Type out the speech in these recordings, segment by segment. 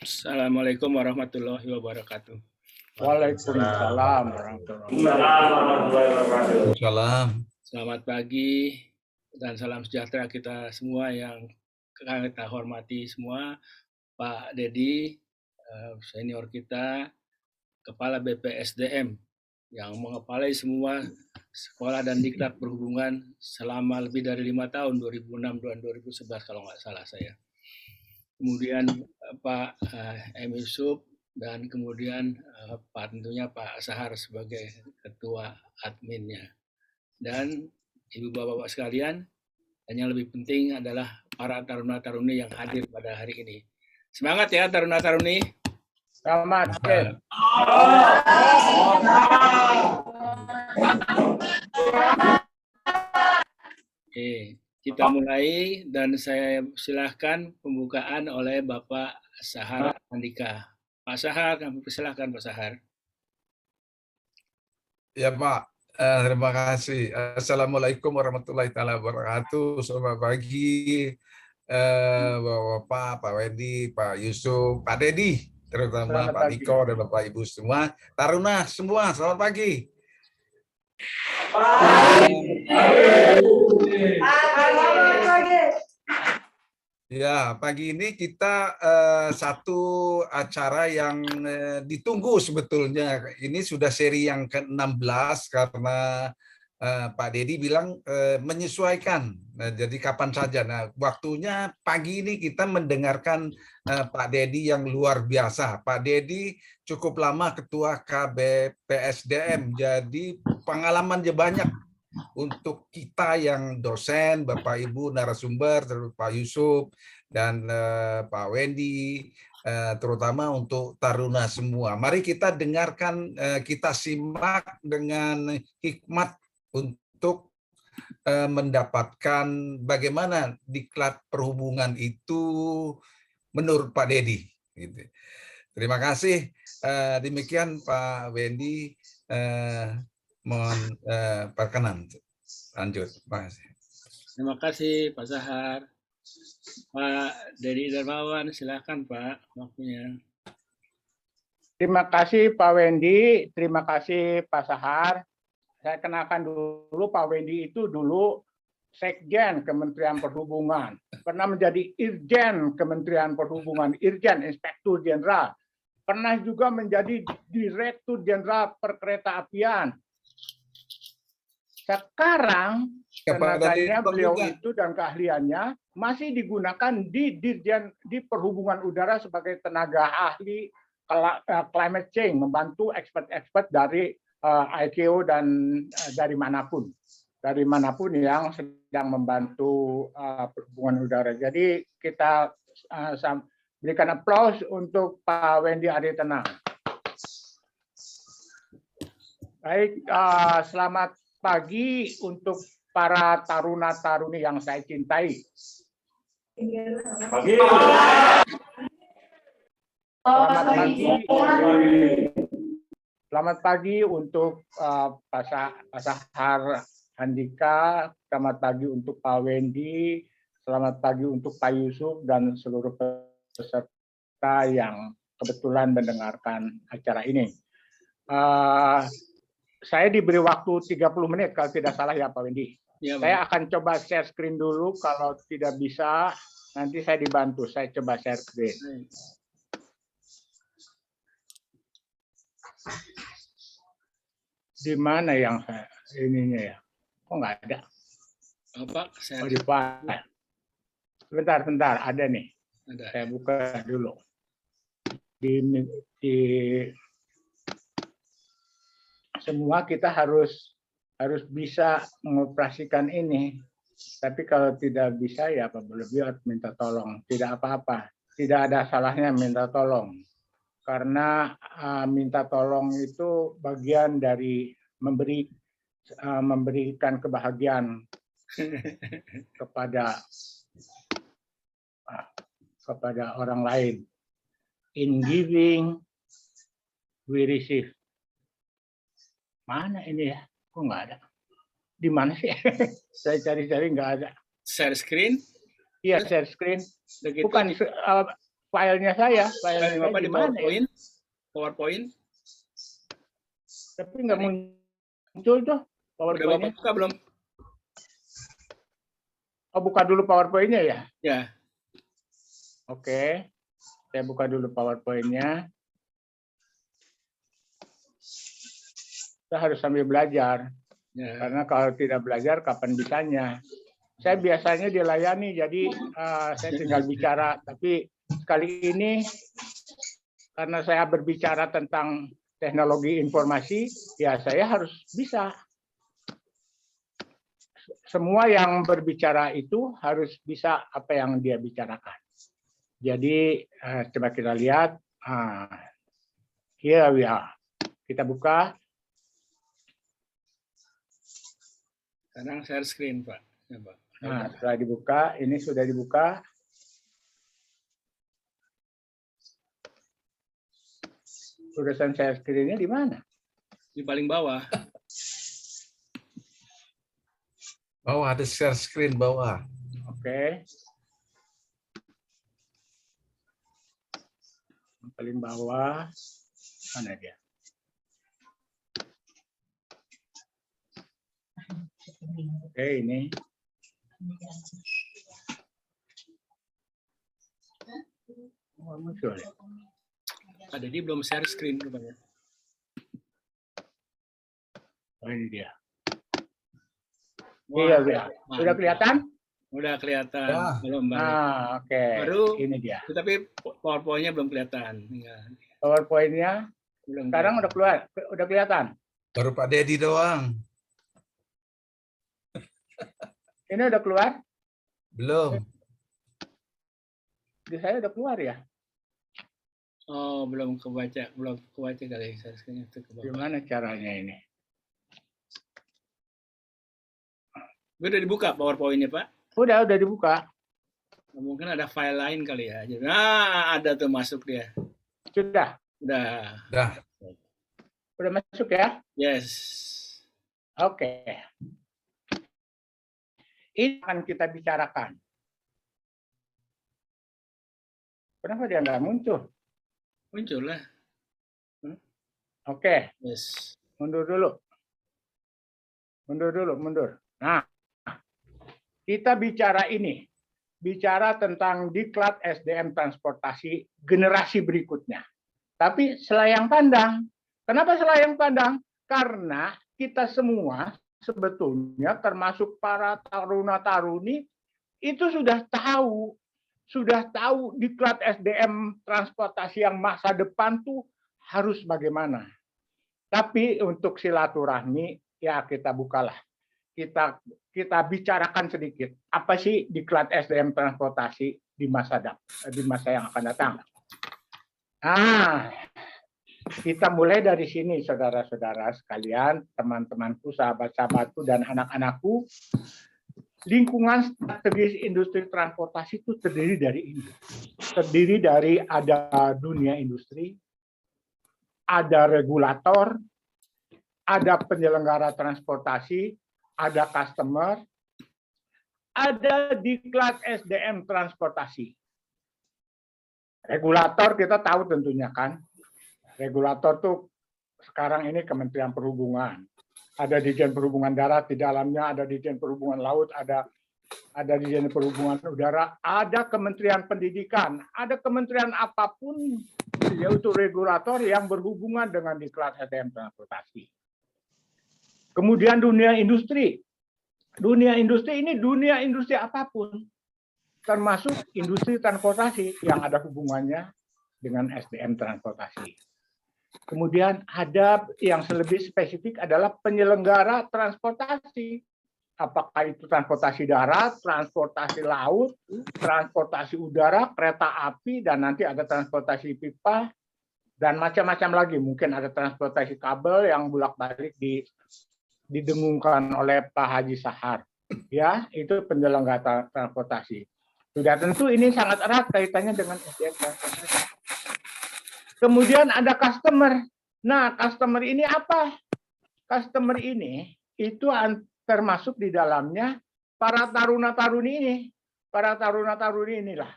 Assalamualaikum warahmatullahi wabarakatuh. Waalaikumsalam warahmatullahi wabarakatuh. Salam. Selamat pagi dan salam sejahtera kita semua yang kita hormati semua. Pak Dedi, senior kita, Kepala BPSDM yang mengepalai semua sekolah dan diklat perhubungan selama lebih dari 5 tahun, 2006 dan 2011 kalau nggak salah saya. Kemudian Pak M. Yusuf dan kemudian tentunya Pak Sahar sebagai ketua adminnya. Dan Ibu Bapak sekalian, dan yang lebih penting adalah para taruna-taruni yang hadir pada hari ini. Semangat ya taruna-taruni. Selamat. Oke, kita mulai dan saya silahkan pembukaan oleh Bapak Sahar Andika. Pak Sahar, kami persilahkan Pak Sahar. Ya Pak, terima kasih. Assalamualaikum warahmatullahi wabarakatuh. Selamat pagi Bapak, Pak Wendy, Pak Yusuf, Pak Dedi, terutama Selamat Pak pagi. Niko dan Bapak Ibu semua. Taruna semua, selamat pagi. Ya, pagi ini kita satu acara yang ditunggu sebetulnya. Ini sudah seri yang ke-16 karena Pak Dedi bilang menyesuaikan. Nah, jadi kapan saja. Nah, waktunya pagi ini kita mendengarkan Pak Dedi yang luar biasa. Pak Dedi cukup lama ketua KBPSDM, jadi pengalamannya banyak untuk kita yang dosen, Bapak Ibu narasumber, Pak Yusuf dan Pak Wendy, terutama untuk taruna semua. Mari kita dengarkan, kita simak dengan hikmat untuk mendapatkan bagaimana diklat perhubungan itu menurut Pak Dedi. Gitu. Terima kasih. Demikian Pak Wendy. Mohon perkenan lanjut. Terima kasih. Terima kasih Pak Sahar. Pak Dedi Darmawan, silakan Pak waktunya. Terima kasih Pak Wendy, terima kasih Pak Sahar. Saya kenalkan dulu Pak Wendy itu dulu Sekjen Kementerian Perhubungan, pernah menjadi Irjen Kementerian Perhubungan, Irjen Inspektur Jenderal, pernah juga menjadi Direktur Jenderal Perkeretaapian. Sekarang tenaganya beliau itu dan keahliannya masih digunakan di Dirjen di Perhubungan Udara sebagai tenaga ahli climate change, membantu expert-expert dari ICAO dan dari manapun yang sedang membantu perhubungan udara. Jadi kita berikan aplaus untuk Pak Wendy Aritena. Baik, selamat pagi untuk para taruna-taruni yang saya cintai. Pagi. Selamat pagi. Selamat pagi untuk Pak Sahar Andika. Selamat pagi untuk Pak Wendy. Selamat pagi untuk Pak Yusuf dan seluruh peserta yang kebetulan mendengarkan acara ini. Saya diberi waktu 30 menit kalau tidak salah ya Pak Wendy. Ya, saya akan coba share screen dulu, kalau tidak bisa nanti saya dibantu. Saya coba share screen. Di mana yang ininya ya? Kok nggak ada? Pak, Oh, di file. Bentar, ada nih. Ada. Saya buka dulu. Semua kita harus bisa mengoperasikan ini. Tapi kalau tidak bisa ya Pak Lebih harus minta tolong. Tidak apa-apa. Tidak ada salahnya minta tolong. Karena minta tolong itu bagian dari memberikan kebahagiaan kepada orang lain. In giving, we receive. Mana ini ya? Kok nggak ada? Di mana sih? Saya cari-cari nggak ada. Share screen? Iya, share screen. Begitu. Bukan filenya saya Bapak di di mana ya? PowerPoint. Tapi nggak muncul tuh Udah PowerPoint-nya. Bapak buka belum? Oh, buka dulu PowerPoint-nya ya? Ya. Oke. Saya buka dulu PowerPoint-nya. Kita harus sambil belajar. Ya. Karena kalau tidak belajar, kapan bisanya? Saya biasanya dilayani, jadi saya tinggal bicara. Tapi kali ini, karena saya berbicara tentang teknologi informasi, ya saya harus bisa. Semua yang berbicara itu harus bisa apa yang dia bicarakan. Jadi, coba kita lihat. Here we are. Kita buka. Sekarang share screen, Pak. Ya, Pak. Nah, setelah dibuka, ini sudah dibuka. Tulisan share screen-nya di mana? Di paling bawah. Bawah ada share screen bawah. Oke. Paling bawah. Mana dia? Oke, ini. Oh, muncul. Pak Dedi belum share screen rupanya. Oh, ini dia. Wah, Iya, udah. mantap. Udah kelihatan? Udah kelihatan. Ya. Belum balik. Nah, oke. Baru Ini dia. Tapi PowerPoint-nya belum kelihatan. Enggak. PowerPoint-nya Belum. sekarang udah keluar, udah kelihatan. Baru Pak Dedi doang. Ini udah keluar? Belum. Di saya udah keluar ya? Oh, belum kebaca kali share screen itu ke bawah. Gimana caranya ini? Udah dibuka PowerPoint-nya, Pak? Udah dibuka. Mungkin ada file lain kali ya. Nah, ada tuh masuk dia. Sudah. Udah. Udah masuk ya? Yes. Oke. Ini akan kita bicarakan. Kenapa dia nggak muncul? Muncul lah. Oke. Yes. Mundur dulu. Mundur. Nah, kita bicara ini. Bicara tentang diklat SDM transportasi generasi berikutnya. Tapi selayang pandang. Kenapa selayang pandang? Karena kita semua sebetulnya termasuk para taruna-taruni itu sudah tahu diklat SDM transportasi yang masa depan tuh harus bagaimana. Tapi untuk silaturahmi ya kita bukalah. Kita bicarakan sedikit apa sih diklat SDM transportasi di masa yang akan datang. Nah, kita mulai dari sini, saudara-saudara sekalian, teman-temanku, sahabat-sahabatku, dan anak-anakku. Lingkungan strategis industri transportasi itu terdiri dari ini. Terdiri dari ada dunia industri, ada regulator, ada penyelenggara transportasi, ada customer, ada diklat SDM transportasi. Regulator kita tahu tentunya kan. Regulator tuh sekarang ini Kementerian Perhubungan. Ada Dirjen Perhubungan Darat, di dalamnya ada Dirjen Perhubungan Laut, ada Dirjen Perhubungan Udara, ada Kementerian Pendidikan, ada kementerian apapun yaitu regulator yang berhubungan dengan diklat SDM transportasi. Kemudian dunia industri. Dunia industri ini dunia industri apapun, termasuk industri transportasi yang ada hubungannya dengan SDM transportasi. Kemudian ada yang lebih spesifik adalah penyelenggara transportasi. Apakah itu transportasi darat, transportasi laut, transportasi udara, kereta api, dan nanti ada transportasi pipa, dan macam-macam lagi. Mungkin ada transportasi kabel yang bolak-balik didengungkan oleh Pak Haji Sahar. Ya, itu penyelenggara transportasi. Sudah tentu ini sangat erat kaitannya dengan SDM transportasi. Kemudian ada customer. Nah, customer ini apa? Customer ini itu termasuk di dalamnya para taruna-taruni ini. Para taruna-taruni inilah.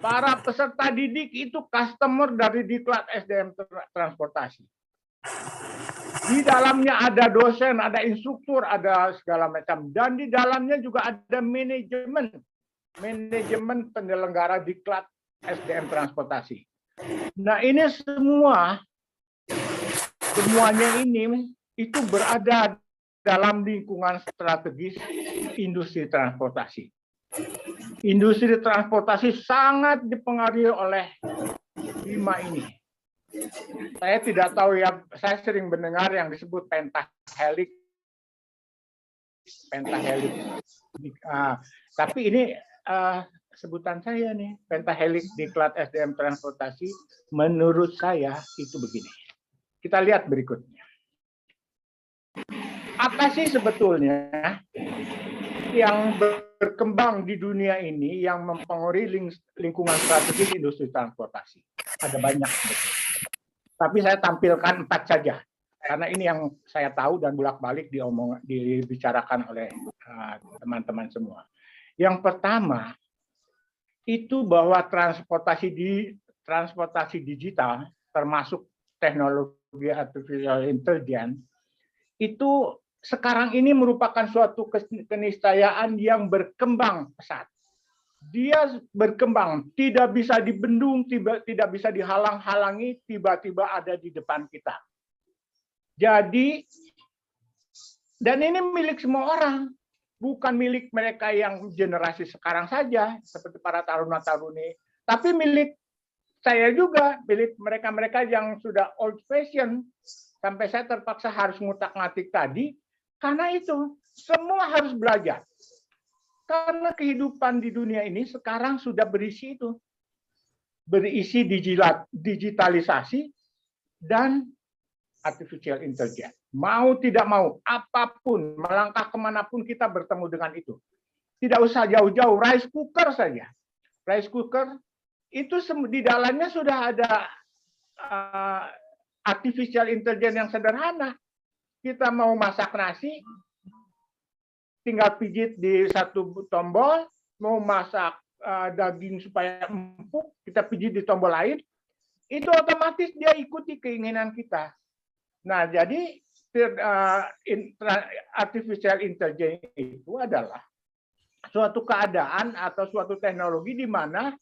Para peserta didik itu customer dari Diklat SDM Transportasi. Di dalamnya ada dosen, ada instruktur, ada segala macam. Dan di dalamnya juga ada manajemen penyelenggara Diklat SDM Transportasi. Nah, ini semuanya ini itu berada dalam lingkungan strategis industri transportasi. Industri transportasi sangat dipengaruhi oleh 5 ini. Saya tidak tahu ya, saya sering mendengar yang disebut pentahelix. Tapi ini sebutan saya nih, pentahelix Diklat SDM Transportasi, menurut saya itu begini. Kita lihat berikutnya. Apa sih sebetulnya yang berkembang di dunia ini yang mempengaruhi lingkungan strategis industri transportasi? Ada banyak sebetulnya. Tapi saya tampilkan 4 saja. Karena ini yang saya tahu dan bolak-balik dibicarakan oleh teman-teman semua. Yang pertama, itu bahwa transportasi digital, termasuk teknologi artificial intelligence, itu sekarang ini merupakan suatu keniscayaan yang berkembang pesat. Dia berkembang, tidak bisa dibendung, tidak bisa dihalang-halangi, tiba-tiba ada di depan kita. Jadi, dan ini milik semua orang, bukan milik mereka yang generasi sekarang saja, seperti para taruna-taruni, tapi milik saya juga, milik mereka-mereka yang sudah old fashion, sampai saya terpaksa harus ngutak-ngatik tadi, karena itu semua harus belajar. Karena kehidupan di dunia ini sekarang sudah berisi itu. Berisi digitalisasi dan artificial intelligence. Mau tidak mau, apapun, melangkah kemanapun kita bertemu dengan itu. Tidak usah jauh-jauh, rice cooker saja. Rice cooker, itu di dalamnya sudah ada artificial intelligence yang sederhana. Kita mau masak nasi, tinggal pijit di satu tombol, mau masak daging supaya empuk, kita pijit di tombol lain, itu otomatis dia ikuti keinginan kita. Nah, jadi artificial intelligence itu adalah suatu keadaan atau suatu teknologi di mana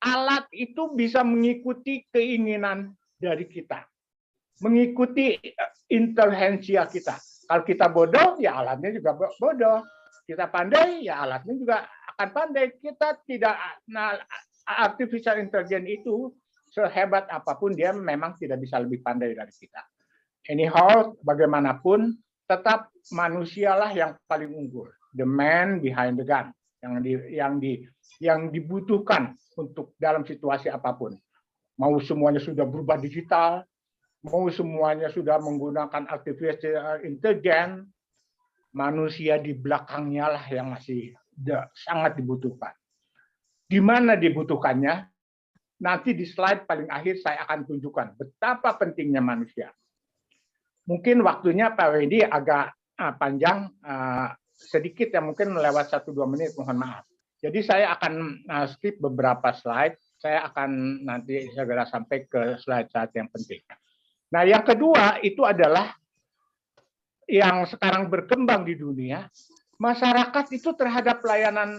alat itu bisa mengikuti keinginan dari kita, mengikuti intelijensia kita. Kalau kita bodoh, ya alatnya juga bodoh. Kita pandai, ya alatnya juga akan pandai. Kita tidak, nah, artificial intelligence itu sehebat apapun dia memang tidak bisa lebih pandai dari kita. Anyhow, bagaimanapun, tetap manusialah yang paling unggul. The man behind the gun, yang dibutuhkan untuk dalam situasi apapun. Mau semuanya sudah berubah digital, mau semuanya sudah menggunakan artificial intelligence, manusia di belakangnya lah yang masih sangat dibutuhkan. Di mana dibutuhkannya? Nanti di slide paling akhir saya akan tunjukkan betapa pentingnya manusia. Mungkin waktunya Pak Wedi agak panjang, sedikit ya, mungkin melewat 1-2 menit, mohon maaf. Jadi saya akan skip beberapa slide, saya akan nanti segera sampai ke slide-slide yang penting. Nah, yang kedua itu adalah yang sekarang berkembang di dunia, masyarakat itu terhadap pelayanan,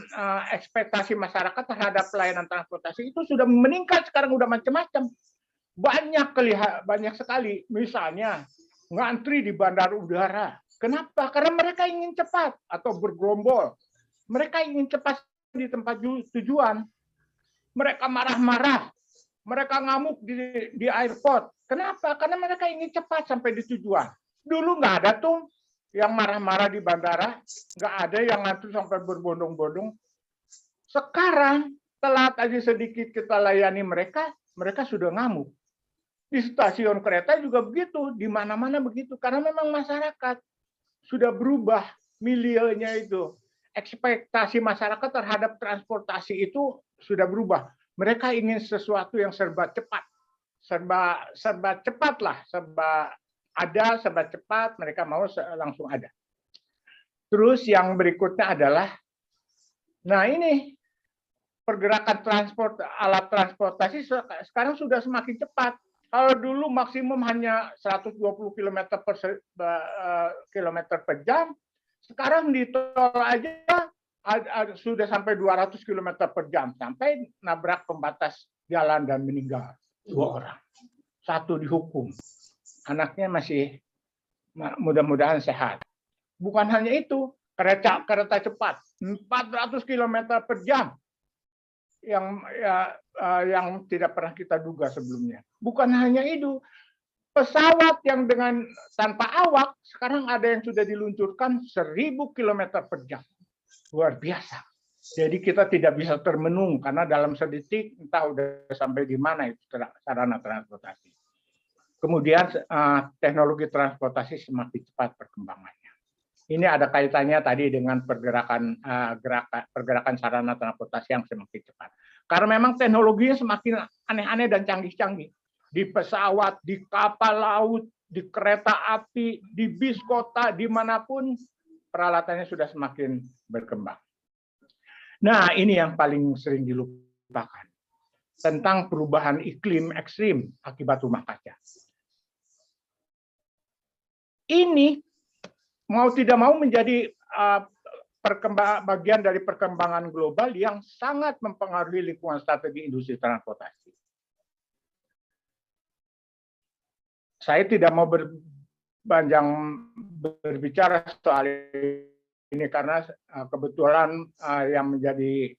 ekspektasi masyarakat terhadap pelayanan transportasi itu sudah meningkat, sekarang udah macam-macam. Banyak sekali, misalnya ngantri di bandara udara. Kenapa? Karena mereka ingin cepat atau bergerombol. Mereka ingin cepat di tempat tujuan. Mereka marah-marah. Mereka ngamuk di airport. Kenapa? Karena mereka ingin cepat sampai di tujuan. Dulu nggak ada tuh yang marah-marah di bandara, nggak ada yang ngantri sampai berbondong-bondong. Sekarang telat aja sedikit kita layani mereka, mereka sudah ngamuk. Di stasiun kereta juga begitu, di mana-mana begitu. Karena memang masyarakat sudah berubah milienya itu. Ekspektasi masyarakat terhadap transportasi itu sudah berubah. Mereka ingin sesuatu yang serba cepat. Serba cepat lah, serba cepat, mereka mau langsung ada. Terus yang berikutnya adalah, nah ini pergerakan alat transportasi sekarang sudah semakin cepat. Kalau dulu maksimum hanya 120 km per jam, sekarang di tol aja sudah sampai 200 km per jam, sampai nabrak pembatas jalan dan meninggal 2 orang. 1 dihukum. Anaknya masih mudah-mudahan sehat. Bukan hanya itu, kereta cepat 400 km per jam yang tidak pernah kita duga sebelumnya. Bukan hanya itu, pesawat yang tanpa awak sekarang ada yang sudah diluncurkan 1000 km per jam. Luar biasa. Jadi kita tidak bisa termenung karena dalam sedetik entah udah sampai di mana itu sarana transportasi. Kemudian teknologi transportasi semakin cepat perkembangannya. Ini ada kaitannya tadi dengan pergerakan sarana transportasi yang semakin cepat. Karena memang teknologinya semakin aneh-aneh dan canggih-canggih. Di pesawat, di kapal laut, di kereta api, di bis kota, dimanapun peralatannya sudah semakin berkembang. Nah, ini yang paling sering dilupakan. Tentang perubahan iklim ekstrim akibat rumah kaca. Ini mau tidak mau menjadi bagian dari perkembangan global yang sangat mempengaruhi lingkungan strategi industri transportasi. Saya tidak mau berpanjang berbicara soal ini karena kebetulan yang menjadi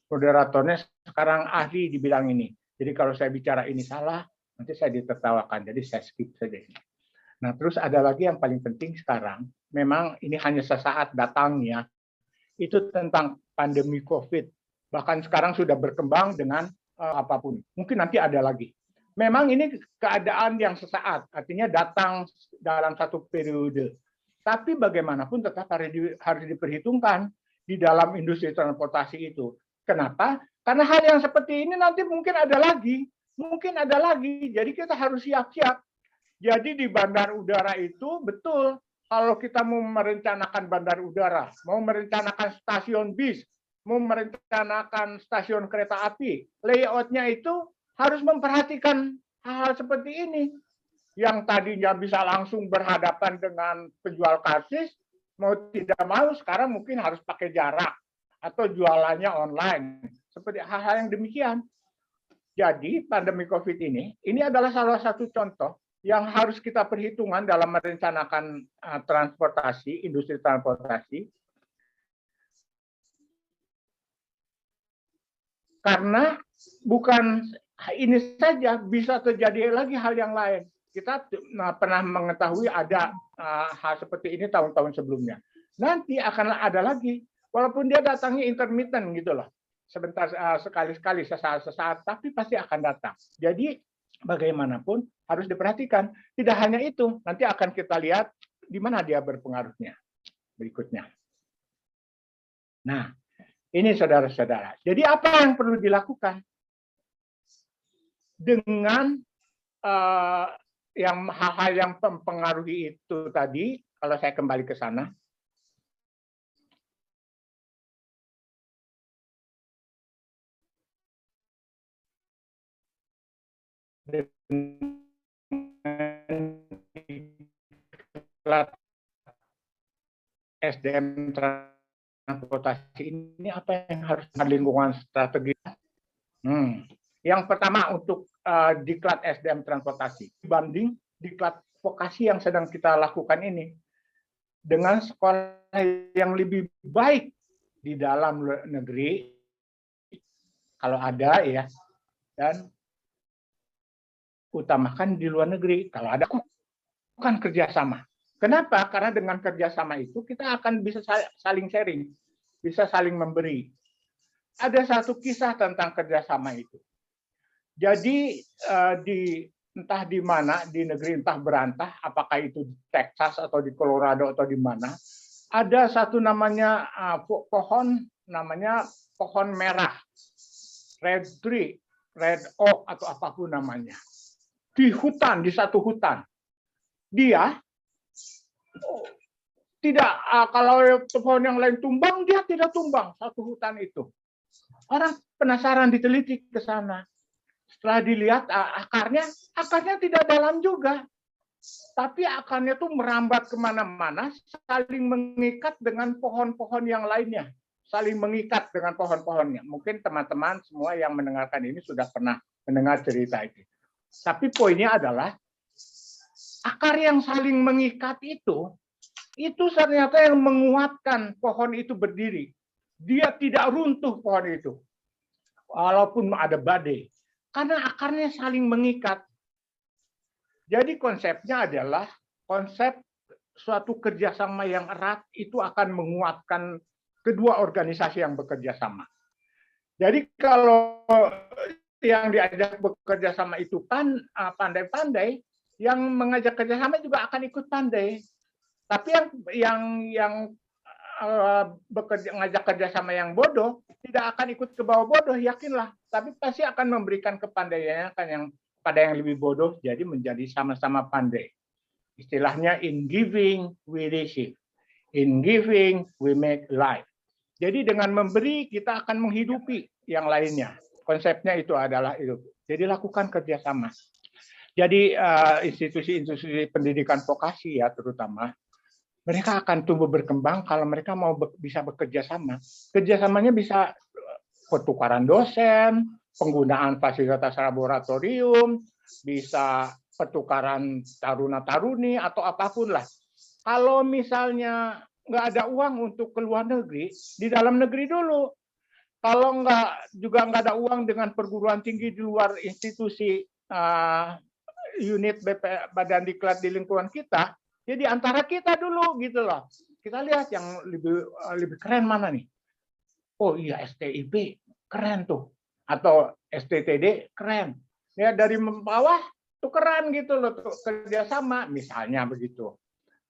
moderatornya sekarang ahli di bidang ini. Jadi kalau saya bicara ini salah, nanti saya ditertawakan. Jadi saya skip saja ini. Nah, terus ada lagi yang paling penting sekarang, memang ini hanya sesaat datangnya, itu tentang pandemi COVID. Bahkan sekarang sudah berkembang dengan apapun. Mungkin nanti ada lagi. Memang ini keadaan yang sesaat, artinya datang dalam satu periode. Tapi bagaimanapun tetap harus diperhitungkan di dalam industri transportasi itu. Kenapa? Karena hal yang seperti ini nanti mungkin ada lagi. Jadi kita harus siap-siap. Jadi di bandar udara itu betul, kalau kita mau merencanakan bandar udara, mau merencanakan stasiun bis, mau merencanakan stasiun kereta api, layoutnya itu harus memperhatikan hal-hal seperti ini. Yang tadinya bisa langsung berhadapan dengan penjual karcis, mau tidak mau sekarang mungkin harus pakai jarak atau jualannya online. Seperti hal-hal yang demikian. Jadi pandemi COVID ini adalah salah satu contoh yang harus kita perhitungkan dalam merencanakan transportasi, industri transportasi. Karena bukan ini saja, bisa terjadi lagi hal yang lain. Kita pernah mengetahui ada hal seperti ini tahun-tahun sebelumnya. Nanti akan ada lagi, walaupun dia datangnya intermittent gitu loh. Sebentar, sekali-sekali, sesaat-sesaat, tapi pasti akan datang. Jadi bagaimanapun harus diperhatikan. Tidak hanya itu, nanti akan kita lihat di mana dia berpengaruhnya berikutnya. Nah, ini saudara-saudara. Jadi apa yang perlu dilakukan dengan yang hal-hal yang mempengaruhi itu tadi? Kalau saya kembali ke sana. SDM transportasi ini apa yang harus lingkungan strategi? Yang pertama untuk diklat SDM transportasi dibanding diklat vokasi yang sedang kita lakukan ini dengan sekolah yang lebih baik di dalam negeri kalau ada ya, dan utamakan di luar negeri kalau ada, bukan kerjasama. Kenapa? Karena dengan kerjasama itu kita akan bisa saling sharing, bisa saling memberi. Ada satu kisah tentang kerjasama itu. Jadi entah di mana, di negeri entah berantah, apakah itu di Texas atau di Colorado atau di mana, ada satu namanya pohon, namanya pohon merah, red tree, red oak atau apapun namanya. Di hutan, di satu hutan. Dia tidak, kalau pohon yang lain tumbang, dia tidak tumbang satu hutan itu. Orang penasaran diteliti ke sana. Setelah dilihat akarnya tidak dalam juga. Tapi akarnya tuh merambat kemana-mana, saling mengikat dengan pohon-pohon yang lainnya. Saling mengikat dengan pohon-pohonnya. Mungkin teman-teman semua yang mendengarkan ini sudah pernah mendengar cerita itu. Tapi poinnya adalah, akar yang saling mengikat itu ternyata yang menguatkan pohon itu berdiri. Dia tidak runtuh pohon itu, walaupun ada badai. Karena akarnya saling mengikat. Jadi konsepnya adalah konsep suatu kerjasama yang erat itu akan menguatkan kedua organisasi yang bekerja sama. Jadi kalau yang diajak bekerja sama itu pandai-pandai, yang mengajak kerjasama juga akan ikut pandai. Tapi yang ngajak kerjasama yang bodoh tidak akan ikut ke bawah bodoh, yakinlah. Tapi pasti akan memberikan kepandaiannya kan yang pada yang lebih bodoh, jadi menjadi sama-sama pandai. Istilahnya, in giving we receive, in giving we make life. Jadi dengan memberi kita akan menghidupi yang lainnya. Konsepnya itu adalah itu. Jadi lakukan kerjasama. Jadi institusi-institusi pendidikan vokasi ya terutama, mereka akan tumbuh berkembang kalau mereka mau bisa bekerja sama. Kerjasamanya bisa pertukaran dosen, penggunaan fasilitas laboratorium, bisa pertukaran taruna-taruni atau apapun lah. Kalau misalnya nggak ada uang untuk ke luar negeri, di dalam negeri dulu. Kalau nggak ada uang dengan perguruan tinggi di luar institusi unit Badan Diklat di lingkungan kita, jadi antara kita dulu gitu loh. Kita lihat yang lebih keren mana nih. Oh iya, STIP keren tuh, atau STTD keren. Ya dari bawah tuh keren gitu loh, tuh kerjasama misalnya begitu.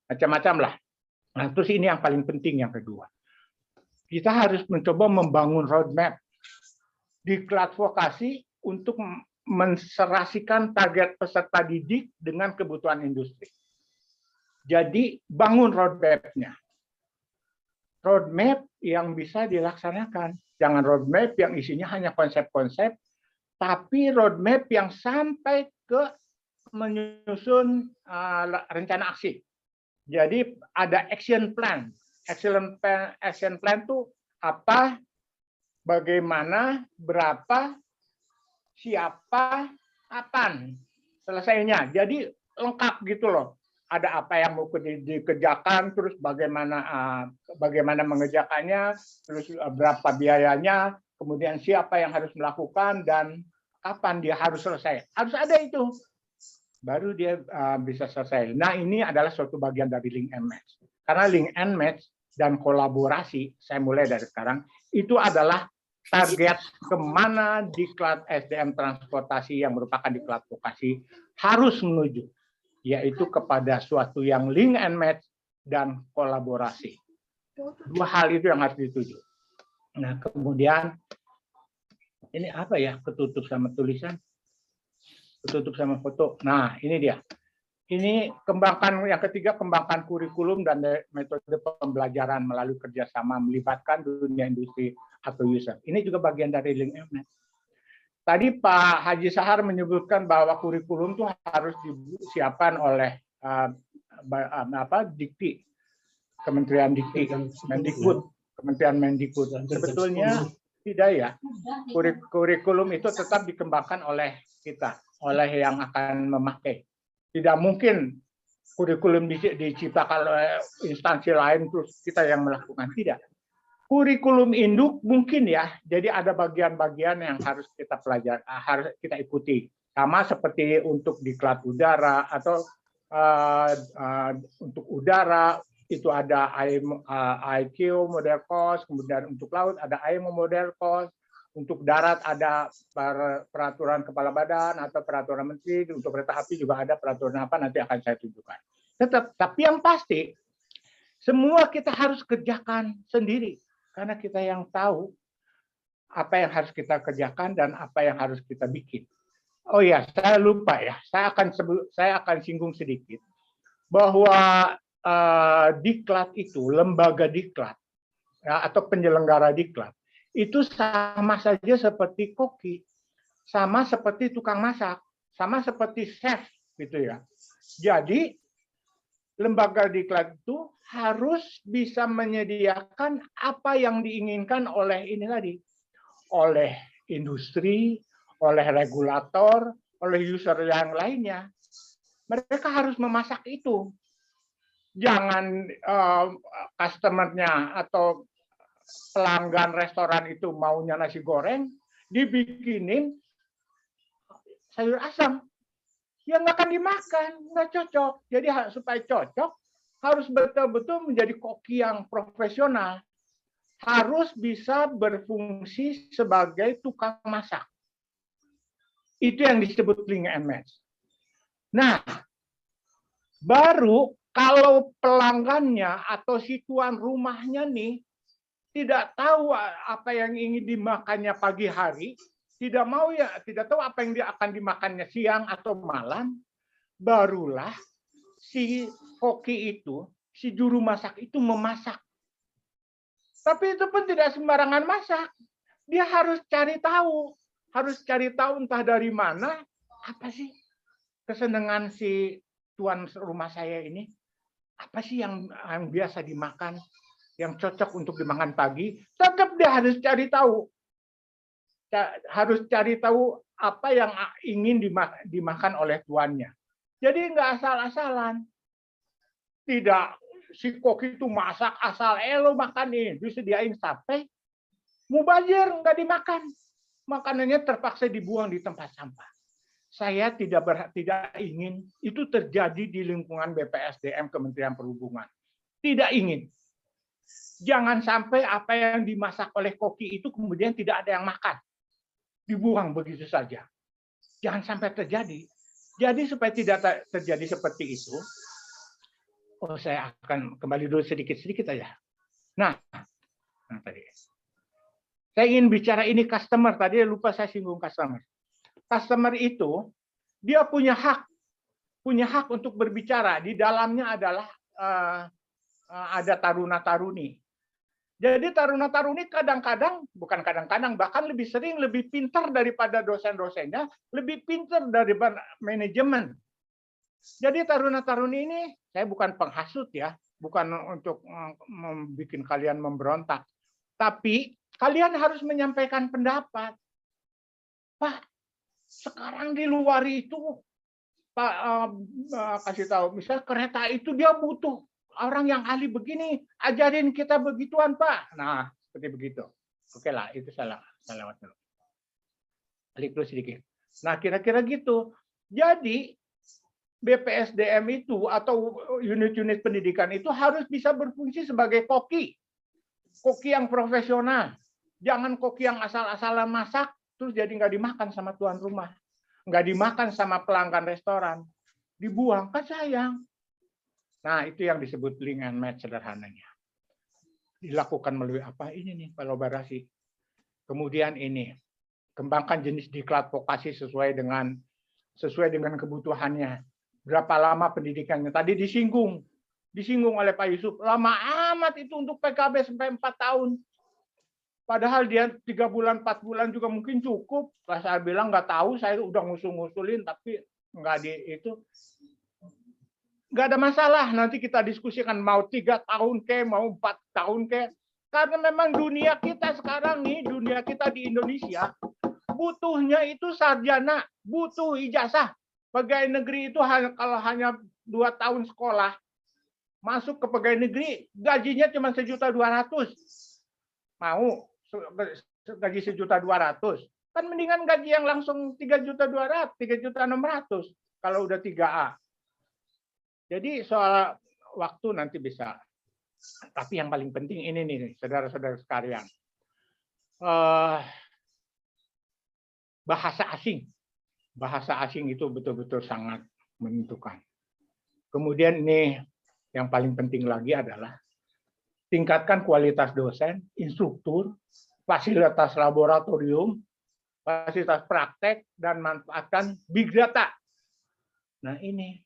Macam-macam lah. Nah terus ini yang paling penting yang kedua. Kita harus mencoba membangun roadmap diklat vokasi untuk menserasikan target peserta didik dengan kebutuhan industri. Jadi bangun roadmap-nya. Roadmap yang bisa dilaksanakan. Jangan roadmap yang isinya hanya konsep-konsep, tapi roadmap yang sampai ke menyusun rencana aksi. Jadi ada action plan. Action plan itu apa, bagaimana, berapa, siapa, kapan selesainya. Jadi lengkap gitu loh. Ada apa yang mau dikerjakan, terus bagaimana mengerjakannya, terus berapa biayanya, kemudian siapa yang harus melakukan, dan kapan dia harus selesai. Harus ada itu. Baru dia bisa selesai. Nah, ini adalah suatu bagian dari link and match. Karena link and match dan kolaborasi, saya mulai dari sekarang, itu adalah target kemana diklat SDM transportasi yang merupakan diklat vokasi harus menuju, yaitu kepada suatu yang link and match dan kolaborasi. Dua hal itu yang harus dituju. Nah, kemudian ini apa ya, ketutup sama tulisan, ketutup sama foto. Nah, ini dia. Ini kembangkan yang ketiga, kembangkan kurikulum dan metode pembelajaran melalui kerjasama melibatkan dunia industri atau user. Ini juga bagian dari link and match. Tadi Pak Haji Sahar menyebutkan bahwa kurikulum itu harus disiapkan oleh Dikti, Kementerian Dikti, Mendikbud, Kementerian Mendikbud. Sebetulnya tidak ya. Kurikulum itu tetap dikembangkan oleh kita, oleh yang akan memakai. Tidak mungkin kurikulum diciptakan oleh instansi lain terus kita yang melakukan. Tidak. Kurikulum induk mungkin ya. Jadi ada bagian-bagian yang harus kita pelajari, harus kita ikuti. Sama seperti untuk diklat udara atau untuk udara itu ada IQ model cost, kemudian untuk laut ada IMO model cost. Untuk darat ada peraturan kepala badan atau peraturan menteri, untuk kereta api juga ada peraturan apa, nanti akan saya tunjukkan. Tapi yang pasti, semua kita harus kerjakan sendiri, karena kita yang tahu apa yang harus kita kerjakan dan apa yang harus kita bikin. Oh ya, saya lupa ya, saya akan singgung sedikit, bahwa diklat itu, lembaga diklat, ya, atau penyelenggara diklat, itu sama saja seperti koki, sama seperti tukang masak, sama seperti chef gitu ya. Jadi lembaga diklat itu harus bisa menyediakan apa yang diinginkan oleh ini tadi, oleh industri, oleh regulator, oleh user yang lainnya. Mereka harus memasak itu. Jangan customer-nya atau pelanggan restoran itu maunya nasi goreng, dibikinin sayur asam. Ya nggak akan dimakan, nggak cocok. Jadi supaya cocok, harus betul-betul menjadi koki yang profesional. Harus bisa berfungsi sebagai tukang masak. Itu yang disebut link and match. Nah, baru kalau pelanggannya atau si tuan rumahnya nih tidak tahu apa yang ingin dimakannya pagi hari, tidak tahu apa yang dia akan dimakannya siang atau malam, barulah si koki itu, si juru masak itu memasak. Tapi itu pun tidak sembarangan masak. Dia harus cari tahu entah dari mana, apa sih kesenangan si tuan rumah saya ini, apa sih yang biasa dimakan, yang cocok untuk dimakan pagi. Tetap dia harus cari tahu apa yang ingin dimakan oleh tuannya. Jadi nggak asal-asalan. Tidak si koki itu masak asal lo makan ini, disediain sampai mubazir, nggak dimakan. Makanannya terpaksa dibuang di tempat sampah. Saya tidak ingin itu terjadi di lingkungan BPSDM Kementerian Perhubungan. Tidak ingin. Jangan sampai apa yang dimasak oleh koki itu kemudian tidak ada yang makan. Dibuang begitu saja. Jangan sampai terjadi. Jadi supaya tidak terjadi seperti itu, saya akan kembali dulu sedikit-sedikit aja. Nah tadi. Saya ingin bicara ini customer, tadi lupa saya singgung customer. Customer itu dia punya hak untuk berbicara. Di dalamnya adalah ada taruna-taruni. Jadi taruna-taruni bukan kadang-kadang, bahkan lebih sering lebih pintar daripada dosen-dosennya, lebih pintar daripada manajemen. Jadi taruna-taruni ini, saya bukan penghasut ya, bukan untuk membuat kalian memberontak, tapi kalian harus menyampaikan pendapat. Pak, sekarang di luar itu, Pak kasih tahu, misalnya kereta itu dia butuh orang yang ahli begini, ajarin kita begituan, Pak. Nah, seperti begitu. Oke lah, itu saya lewat dulu. Balik dulu sedikit. Nah, kira-kira gitu. Jadi, BPSDM itu atau unit-unit pendidikan itu harus bisa berfungsi sebagai koki. Koki yang profesional. Jangan koki yang asal-asalan masak, terus jadi nggak dimakan sama tuan rumah. Nggak dimakan sama pelanggan restoran. Dibuang, kan sayang. Nah, itu yang disebut link and match sederhananya. Dilakukan melalui apa? Ini nih, kolaborasi. Kemudian ini, kembangkan jenis diklat vokasi sesuai dengan kebutuhannya. Berapa lama pendidikannya? Tadi disinggung oleh Pak Yusuf. Lama amat itu untuk PKB sampai 4 tahun. Padahal dia 3 bulan, 4 bulan juga mungkin cukup. Saya bilang nggak tahu, saya udah ngusul-ngusulin, tapi nggak itu. Nggak ada masalah, nanti kita diskusikan mau 3 tahun ke, mau 4 tahun ke. Karena memang dunia kita sekarang nih, dunia kita di Indonesia, butuhnya itu sarjana, butuh ijazah. Pegawai negeri itu kalau hanya 2 tahun sekolah, masuk ke pegawai negeri, gajinya cuma 1.200.000. Mau gaji 1.200.000. Kan mendingan gaji yang langsung 3.200.000, 3.600.000 kalau udah 3A. Jadi soal waktu nanti bisa. Tapi yang paling penting ini nih, saudara-saudara sekalian. Bahasa asing. Bahasa asing itu betul-betul sangat menentukan. Kemudian ini yang paling penting lagi adalah tingkatkan kualitas dosen, instruktur, fasilitas laboratorium, fasilitas praktek, dan manfaatkan big data. Nah ini.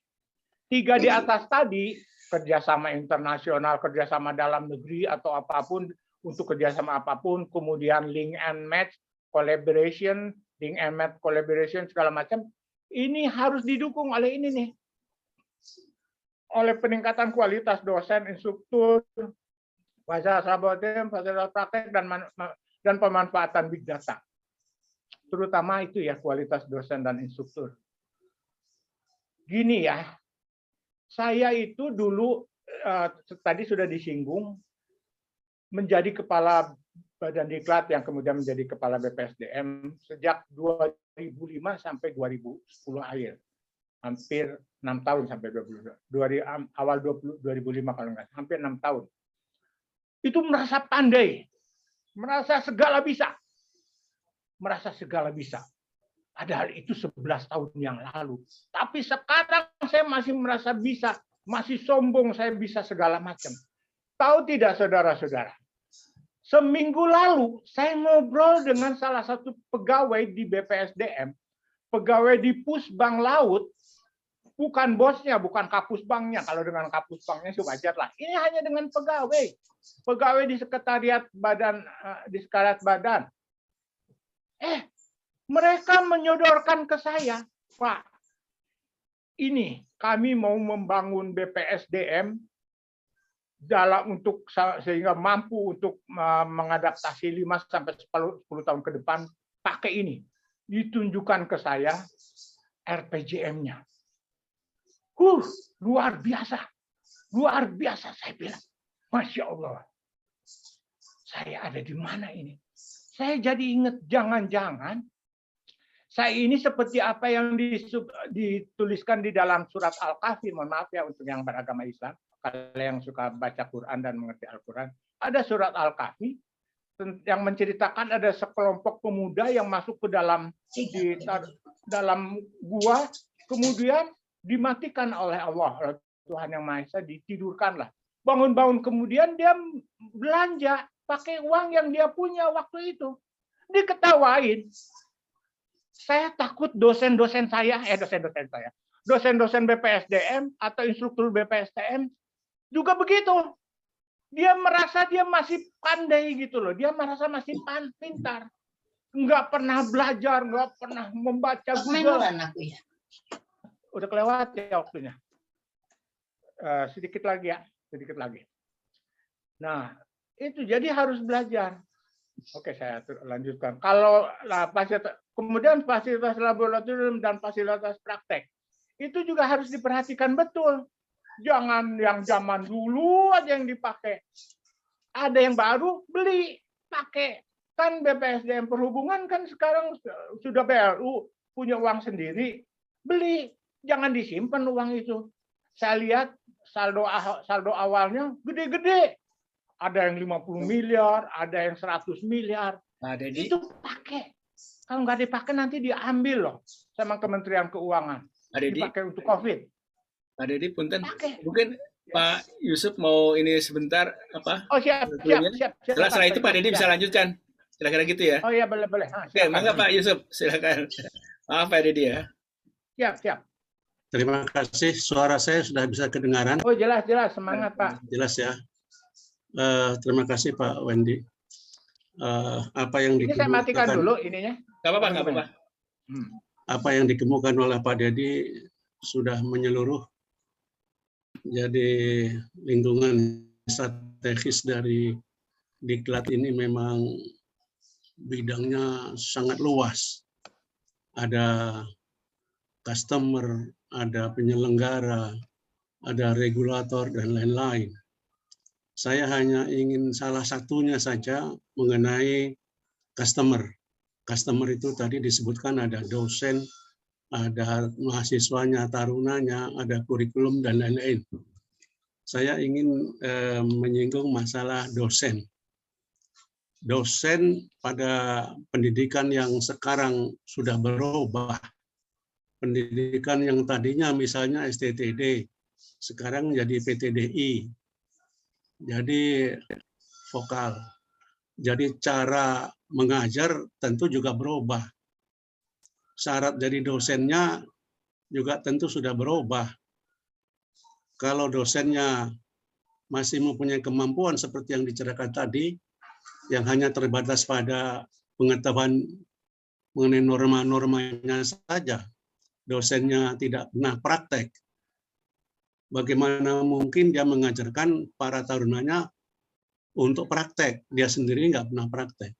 3 di atas tadi, kerjasama internasional, kerjasama dalam negeri, atau apapun untuk kerjasama apapun, kemudian link and match, collaboration, link and match, collaboration, segala macam, ini harus didukung oleh ini nih. Oleh peningkatan kualitas dosen, instruktur, fasilitas laboratorium, fasilitas praktek, dan pemanfaatan big data. Terutama itu ya, kualitas dosen dan instruktur. Gini ya, saya itu dulu, tadi sudah disinggung, menjadi kepala Badan Diklat yang kemudian menjadi kepala BPSDM sejak 2005 sampai 2010 akhir. Hampir 6 tahun sampai 2005 kalau nggak, hampir 6 tahun. Itu merasa pandai, merasa segala bisa. Merasa segala bisa. Padahal itu 11 tahun yang lalu. Tapi sekarang saya masih merasa bisa, masih sombong saya bisa segala macam. Tahu tidak saudara-saudara? Seminggu lalu saya ngobrol dengan salah satu pegawai di BPSDM, pegawai di Pusbang Laut, bukan bosnya, bukan kapus banknya. Kalau dengan kapus banknya sih wajar lah. Ini hanya dengan pegawai di sekretariat badan, mereka menyodorkan ke saya, Pak, ini kami mau membangun BPSDM sehingga mampu untuk mengadaptasi 5 sampai 10 tahun ke depan pakai ini. Ditunjukkan ke saya RPJM-nya. Luar biasa. Luar biasa saya bilang. Masya Allah. Saya ada di mana ini? Saya jadi ingat, jangan-jangan saya ini seperti apa yang dituliskan di dalam surat Al-Kahfi. Mohon maaf ya untuk yang beragama Islam. Kalau yang suka baca Quran dan mengerti Al-Quran, ada surat Al-Kahfi yang menceritakan ada sekelompok pemuda yang masuk ke dalam gua, kemudian dimatikan oleh Allah, oleh Tuhan Yang Maha Esa, ditidurkanlah. Bangun-bangun kemudian dia belanja pakai uang yang dia punya waktu itu. Diketawain. Saya takut dosen-dosen BPSDM atau instruktur BPSDM juga begitu. Dia merasa dia masih pandai gitu loh. Dia merasa masih pintar. Nggak pernah belajar, nggak pernah membaca Google. Udah kelewat ya waktunya. Sedikit lagi ya, sedikit lagi. Nah, itu jadi harus belajar. Oke, saya lanjutkan. Kalau kemudian fasilitas laboratorium dan fasilitas praktek, itu juga harus diperhatikan betul. Jangan yang zaman dulu aja yang dipakai. Ada yang baru, beli, pakai. Kan BPSDM Perhubungan kan sekarang sudah BLU, punya uang sendiri, beli. Jangan disimpan uang itu. Saya lihat saldo awalnya gede-gede. Ada yang 50 miliar, ada yang 100 miliar. Nah, Dedi, itu pakai. Kalau nggak dipakai nanti diambil loh sama Kementerian Keuangan. Dipakai untuk COVID. Pak Dedi, punten, mungkin Pak Yusuf mau ini sebentar apa? Oh siap. Setelah itu Pak Dedi bisa lanjutkan. Kira-kira gitu ya? Oh iya, boleh. Oke, mangga Pak Yusuf, silakan. Maaf Pak Dedi ya. Siap. Terima kasih. Suara saya sudah bisa kedengaran. Oh jelas. Semangat Pak. Jelas ya. Terima kasih Pak Wendy. Apa yang ini saya matikan dulu ininya. Nggak apa-apa. Apa yang dikemukakan oleh Pak Dedi sudah menyeluruh. Jadi lingkungan strategis dari Diklat ini memang bidangnya sangat luas. Ada customer, ada penyelenggara, ada regulator, dan lain-lain. Saya hanya ingin salah satunya saja mengenai customer. Customer itu tadi disebutkan ada dosen, ada mahasiswanya, tarunanya, ada kurikulum, dan lain-lain. Saya ingin menyinggung masalah dosen. Dosen pada pendidikan yang sekarang sudah berubah. Pendidikan yang tadinya misalnya STTD, sekarang jadi PTDI. Jadi vokal. Jadi cara mengajar tentu juga berubah. Syarat dari dosennya juga tentu sudah berubah. Kalau dosennya masih mempunyai kemampuan seperti yang diceritakan tadi, yang hanya terbatas pada pengetahuan mengenai norma-normanya saja, dosennya tidak pernah praktek, bagaimana mungkin dia mengajarkan para tarunanya untuk praktek? Dia sendiri nggak pernah praktek.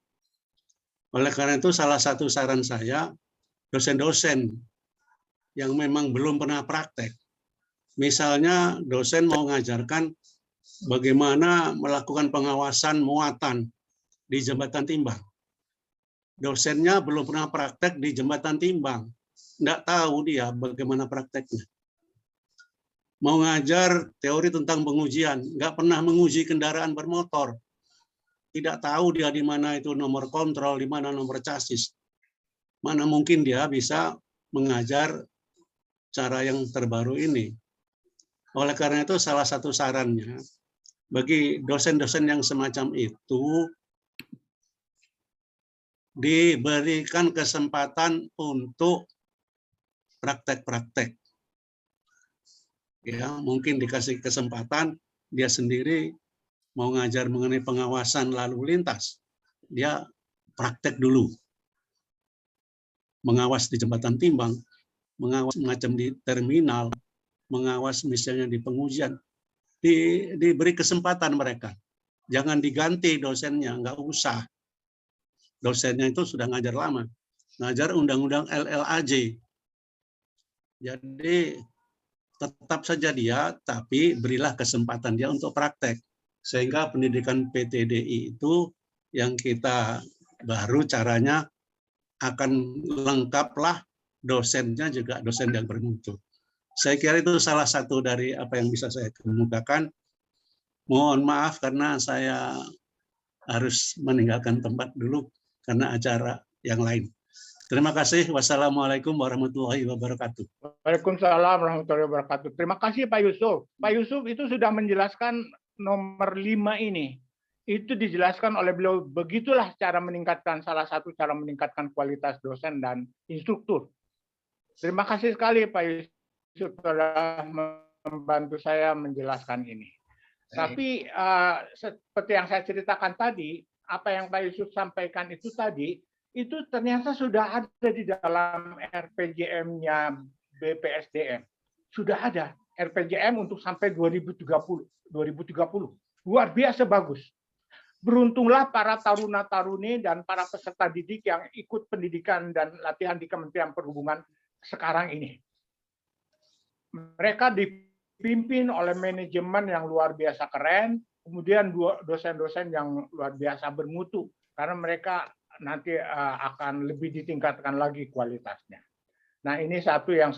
Oleh karena itu, salah satu saran saya, dosen-dosen yang memang belum pernah praktek, misalnya dosen mau mengajarkan bagaimana melakukan pengawasan muatan di jembatan timbang. Dosennya belum pernah praktek di jembatan timbang. Nggak tahu dia bagaimana prakteknya. Mau ngajar teori tentang pengujian, nggak pernah menguji kendaraan bermotor. Tidak tahu dia di mana itu nomor kontrol, di mana nomor chassis. Mana mungkin dia bisa mengajar cara yang terbaru ini. Oleh karena itu, salah satu sarannya, bagi dosen-dosen yang semacam itu, diberikan kesempatan untuk praktek-praktek. Ya, mungkin dikasih kesempatan, dia sendiri mau ngajar mengenai pengawasan lalu lintas, dia praktek dulu. Mengawas di jembatan timbang, mengawas macam di terminal, mengawas misalnya di pengujian, diberi kesempatan mereka. Jangan diganti dosennya, nggak usah. Dosennya itu sudah ngajar lama, ngajar undang-undang LLAJ. Jadi tetap saja dia, tapi berilah kesempatan dia untuk praktek. Sehingga pendidikan PTDI itu yang kita baru caranya akan lengkaplah dosennya juga dosen yang bermutu. Saya kira itu salah satu dari apa yang bisa saya kemukakan. Mohon maaf karena saya harus meninggalkan tempat dulu karena acara yang lain. Terima kasih. Wassalamualaikum warahmatullahi wabarakatuh. Waalaikumsalam warahmatullahi wabarakatuh. Terima kasih Pak Yusuf. Pak Yusuf itu sudah menjelaskan nomor 5 ini. Itu dijelaskan oleh beliau, begitulah cara meningkatkan, salah satu cara meningkatkan kualitas dosen dan instruktur. Terima kasih sekali Pak Yusuf telah membantu saya menjelaskan ini. Tapi seperti yang saya ceritakan tadi, apa yang Pak Yusuf sampaikan itu tadi, itu ternyata sudah ada di dalam RPJM-nya BPSDM. Sudah ada RPJM untuk sampai 2030. Luar biasa bagus. Beruntunglah para taruna-taruni dan para peserta didik yang ikut pendidikan dan latihan di Kementerian Perhubungan sekarang ini. Mereka dipimpin oleh manajemen yang luar biasa keren, kemudian dosen-dosen yang luar biasa bermutu, karena mereka nanti akan lebih ditingkatkan lagi kualitasnya. Nah, ini satu yang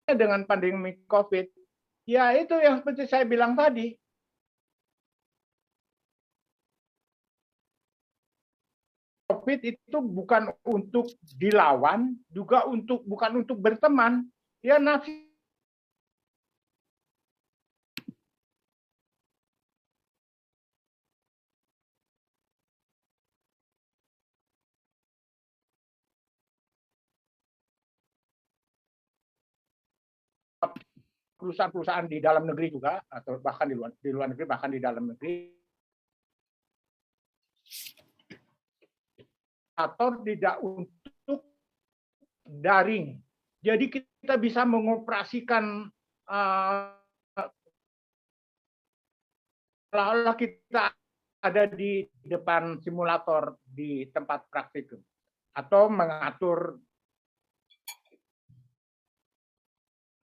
dengan pandemi COVID, ya itu yang seperti saya bilang tadi. COVID itu bukan untuk dilawan, juga bukan untuk berteman. Ya nafsu perusahaan-perusahaan di dalam negeri juga, atau bahkan di luar negeri, bahkan di dalam negeri, atau tidak untuk daring. Jadi kita bisa mengoperasikan seolah-olah kita ada di depan simulator di tempat praktikum, atau mengatur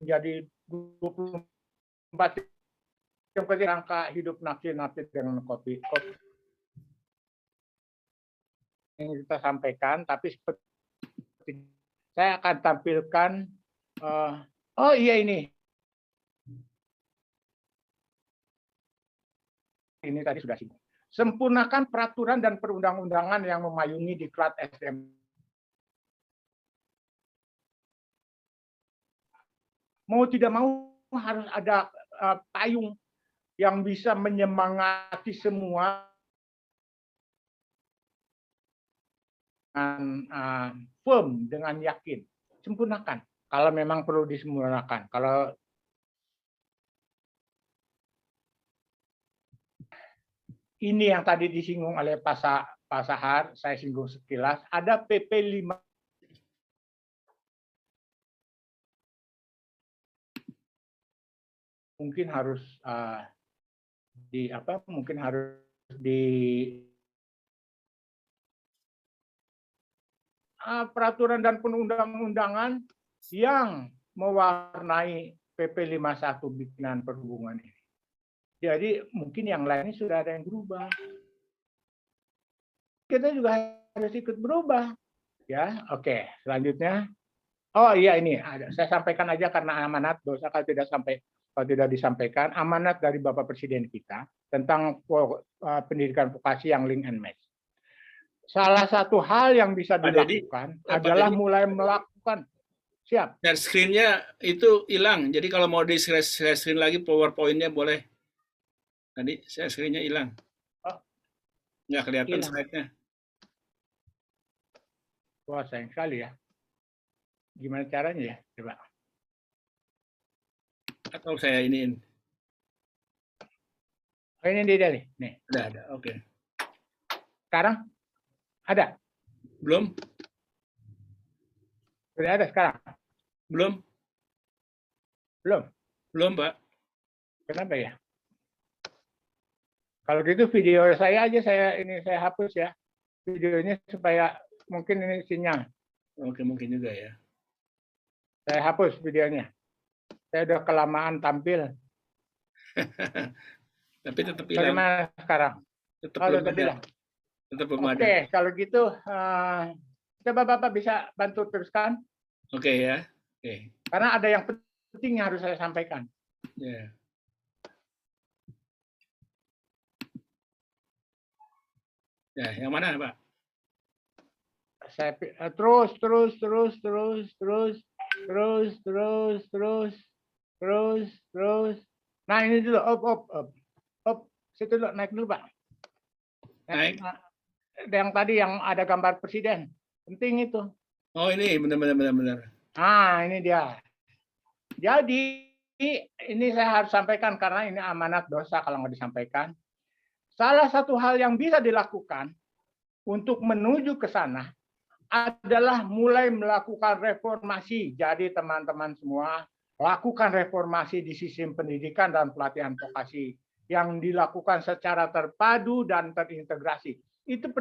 menjadi 24 jam kerangka hidup nafsi dengan kopi yang kita sampaikan. Tapi seperti saya akan tampilkan, oh iya ini tadi sudah singgung. Sempurnakan peraturan dan perundang-undangan yang memayungi Diklat SDM mau tidak mau harus ada payung yang bisa menyemangati semua dengan firm, dengan yakin. Sempurnakan. Kalau memang perlu disempurnakan. Kalau ini yang tadi disinggung oleh Pak Sahar, saya singgung sekilas, ada PP 5 mungkin harus peraturan dan perundang-undangan yang mewarnai PP 51 bikinan perhubungan ini. Jadi mungkin yang lainnya sudah ada yang berubah. Kita juga harus ikut berubah. Ya, oke. Selanjutnya, oh iya ini ada. Saya sampaikan aja karena amanat dosa kalau tidak disampaikan amanat dari Bapak Presiden kita tentang pendidikan vokasi yang link and match. Salah satu hal yang bisa dilakukan adalah mulai melakukan. Siap. Dan screen-nya itu hilang. Jadi kalau mau di share screen lagi PowerPoint-nya boleh. Tadi share screen-nya hilang. Oh. Nggak kelihatan slide-nya. Wah, sayang sekali ya. Gimana caranya ya? Coba. Atau saya iniin. Oh, ini dia nih. Nih. Ada. Oke. Sekarang? Ada? Belum? Sudah ada sekarang? Belum? Belum? Belum, Pak. Kenapa ya? Kalau gitu video saya aja saya hapus ya. Videonya supaya mungkin ini sinyal. Oke, mungkin juga ya. Saya hapus videonya. Saya udah kelamaan tampil. Tapi tetap hilang. Bagaimana sekarang? Tetap belum ada. Tetap belum ada. Oke, kalau gitu coba Bapak bisa bantu teruskan. Oke ya. Oke. Karena ada yang penting yang harus saya sampaikan. Ya. Ya, yang mana, Pak? Saya terus. Nah, ini dulu up. Situ dulu, naik dulu, Pak. Naik. Yang tadi yang ada gambar presiden. Penting itu. Oh, ini benar. Nah, ini dia. Jadi, ini saya harus sampaikan karena ini amanat dosa kalau nggak disampaikan. Salah satu hal yang bisa dilakukan untuk menuju ke sana adalah mulai melakukan reformasi. Jadi teman-teman semua, lakukan reformasi di sistem pendidikan dan pelatihan vokasi yang dilakukan secara terpadu dan terintegrasi. Itu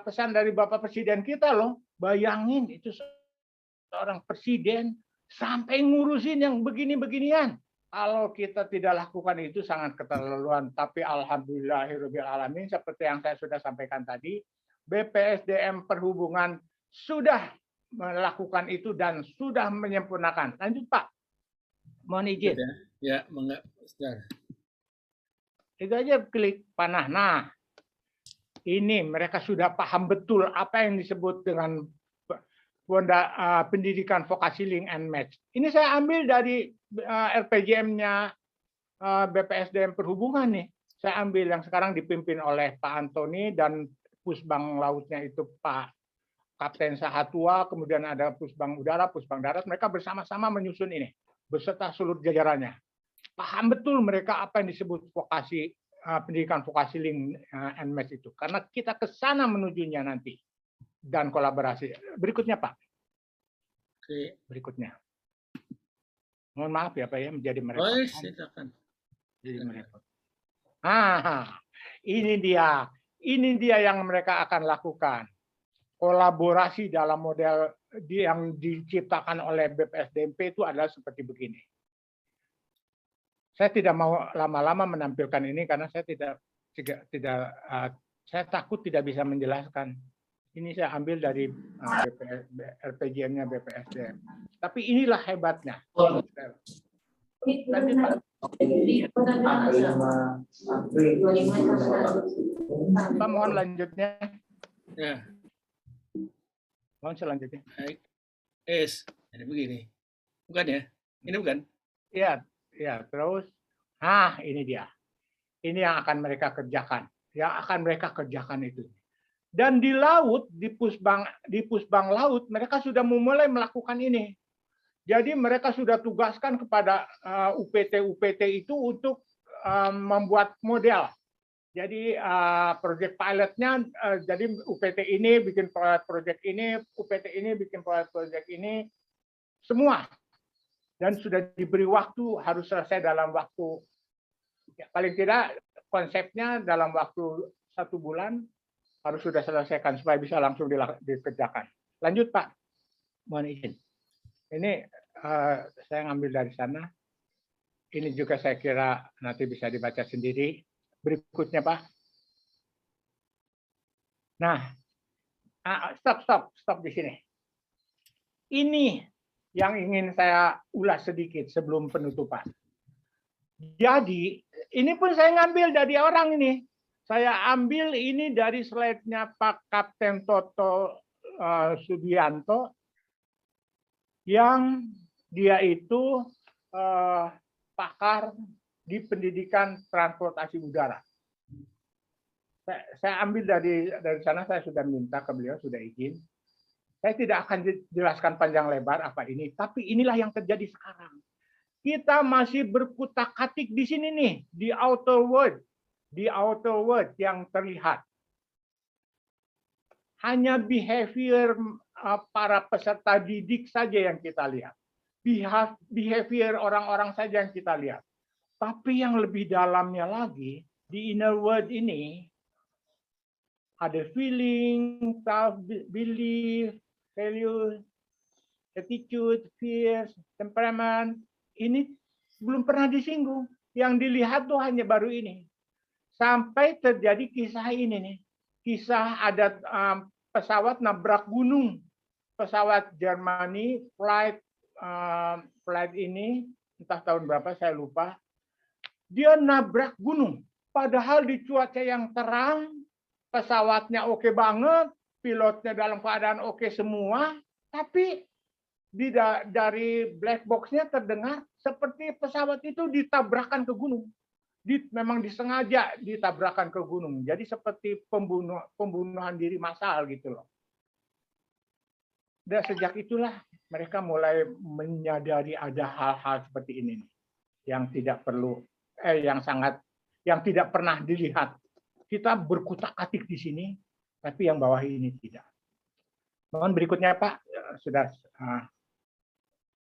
pesan dari Bapak Presiden kita loh. Bayangin itu seorang presiden sampai ngurusin yang begini-beginian. Kalau kita tidak lakukan itu sangat keterlaluan. Tapi alhamdulillahirabbil alamin seperti yang saya sudah sampaikan tadi, BPSDM Perhubungan sudah melakukan itu dan sudah menyempurnakan. Lanjut Pak. Mohon izin. Ya, enggak. Itu aja klik panah. Nah, ini mereka sudah paham betul apa yang disebut dengan pendidikan vokasi link and match. Ini saya ambil dari RPJM-nya BPSDM Perhubungan nih. Saya ambil yang sekarang dipimpin oleh Pak Antoni dan Pusbang Lautnya itu Pak Kapten Sahatua, kemudian ada Pusbang Udara, Pusbang Darat. Mereka bersama-sama menyusun ini beserta seluruh jajarannya. Paham betul mereka apa yang disebut vokasi pendidikan vokasi link and match itu. Karena kita ke sana menujunya nanti. Dan kolaborasi. Berikutnya Pak. Oke. Berikutnya. Mohon maaf ya Pak ya menjadi merepot. Oh, silakan. Jadi merepot. Ini dia yang mereka akan lakukan. Kolaborasi dalam model yang diciptakan oleh BPSDMP itu adalah seperti begini. Saya tidak mau lama-lama menampilkan ini karena saya saya takut tidak bisa menjelaskan. Ini saya ambil dari RPJM-nya BPSDM. Tapi inilah hebatnya. Nanti Pak. Pak mohon lanjutnya. Ya. Mohon selanjutnya. Baik. Jadi begini. Bukan ya? Ini bukan? Ya, ya, terus, ini dia. Ini yang akan mereka kerjakan. Yang akan mereka kerjakan itu. Dan di laut, di pusbang laut, mereka sudah memulai melakukan ini. Jadi mereka sudah tugaskan kepada UPT itu untuk membuat model. Jadi proyek pilotnya, jadi UPT ini bikin proyek ini, UPT ini bikin proyek ini, semua. Dan sudah diberi waktu, harus selesai dalam waktu, ya, paling tidak konsepnya dalam waktu 1 bulan harus sudah selesaikan supaya bisa langsung dikerjakan. Lanjut Pak, mohon izin. Ini saya ngambil dari sana. Ini juga saya kira nanti bisa dibaca sendiri. Berikutnya Pak. Nah, stop di sini. Ini yang ingin saya ulas sedikit sebelum penutupan. Jadi, ini pun saya ngambil dari orang ini. Saya ambil ini dari slide-nya Pak Kapten Toto Subianto, yang dia itu pakar di pendidikan transportasi udara. Saya ambil dari sana, saya sudah minta ke beliau, sudah izin. Saya tidak akan jelaskan panjang lebar apa ini, tapi inilah yang terjadi sekarang. Kita masih berkutak-katik di sini nih, di outer world yang terlihat. Hanya behavior para peserta didik saja yang kita lihat. Behavior orang-orang saja yang kita lihat. Tapi yang lebih dalamnya lagi, di inner world ini, ada feeling, self-belief, value, attitude, fears, temperament. Ini belum pernah disinggung. Yang dilihat tuh hanya baru ini. Sampai terjadi kisah ini nih. Kisah ada pesawat nabrak gunung. Pesawat Germany, flight ini, entah tahun berapa saya lupa. Dia nabrak gunung. Padahal di cuaca yang terang, pesawatnya oke banget, pilotnya dalam keadaan oke semua, tapi dari black box-nya terdengar seperti pesawat itu ditabrakkan ke gunung. Memang disengaja ditabrakkan ke gunung. Jadi seperti pembunuhan diri massal gitu loh. Dan sejak itulah mereka mulai menyadari ada hal-hal seperti ini yang tidak perlu, yang tidak pernah dilihat. Kita berkutak-atik di sini, tapi yang bawah ini tidak. Mohon berikutnya Pak, sudah.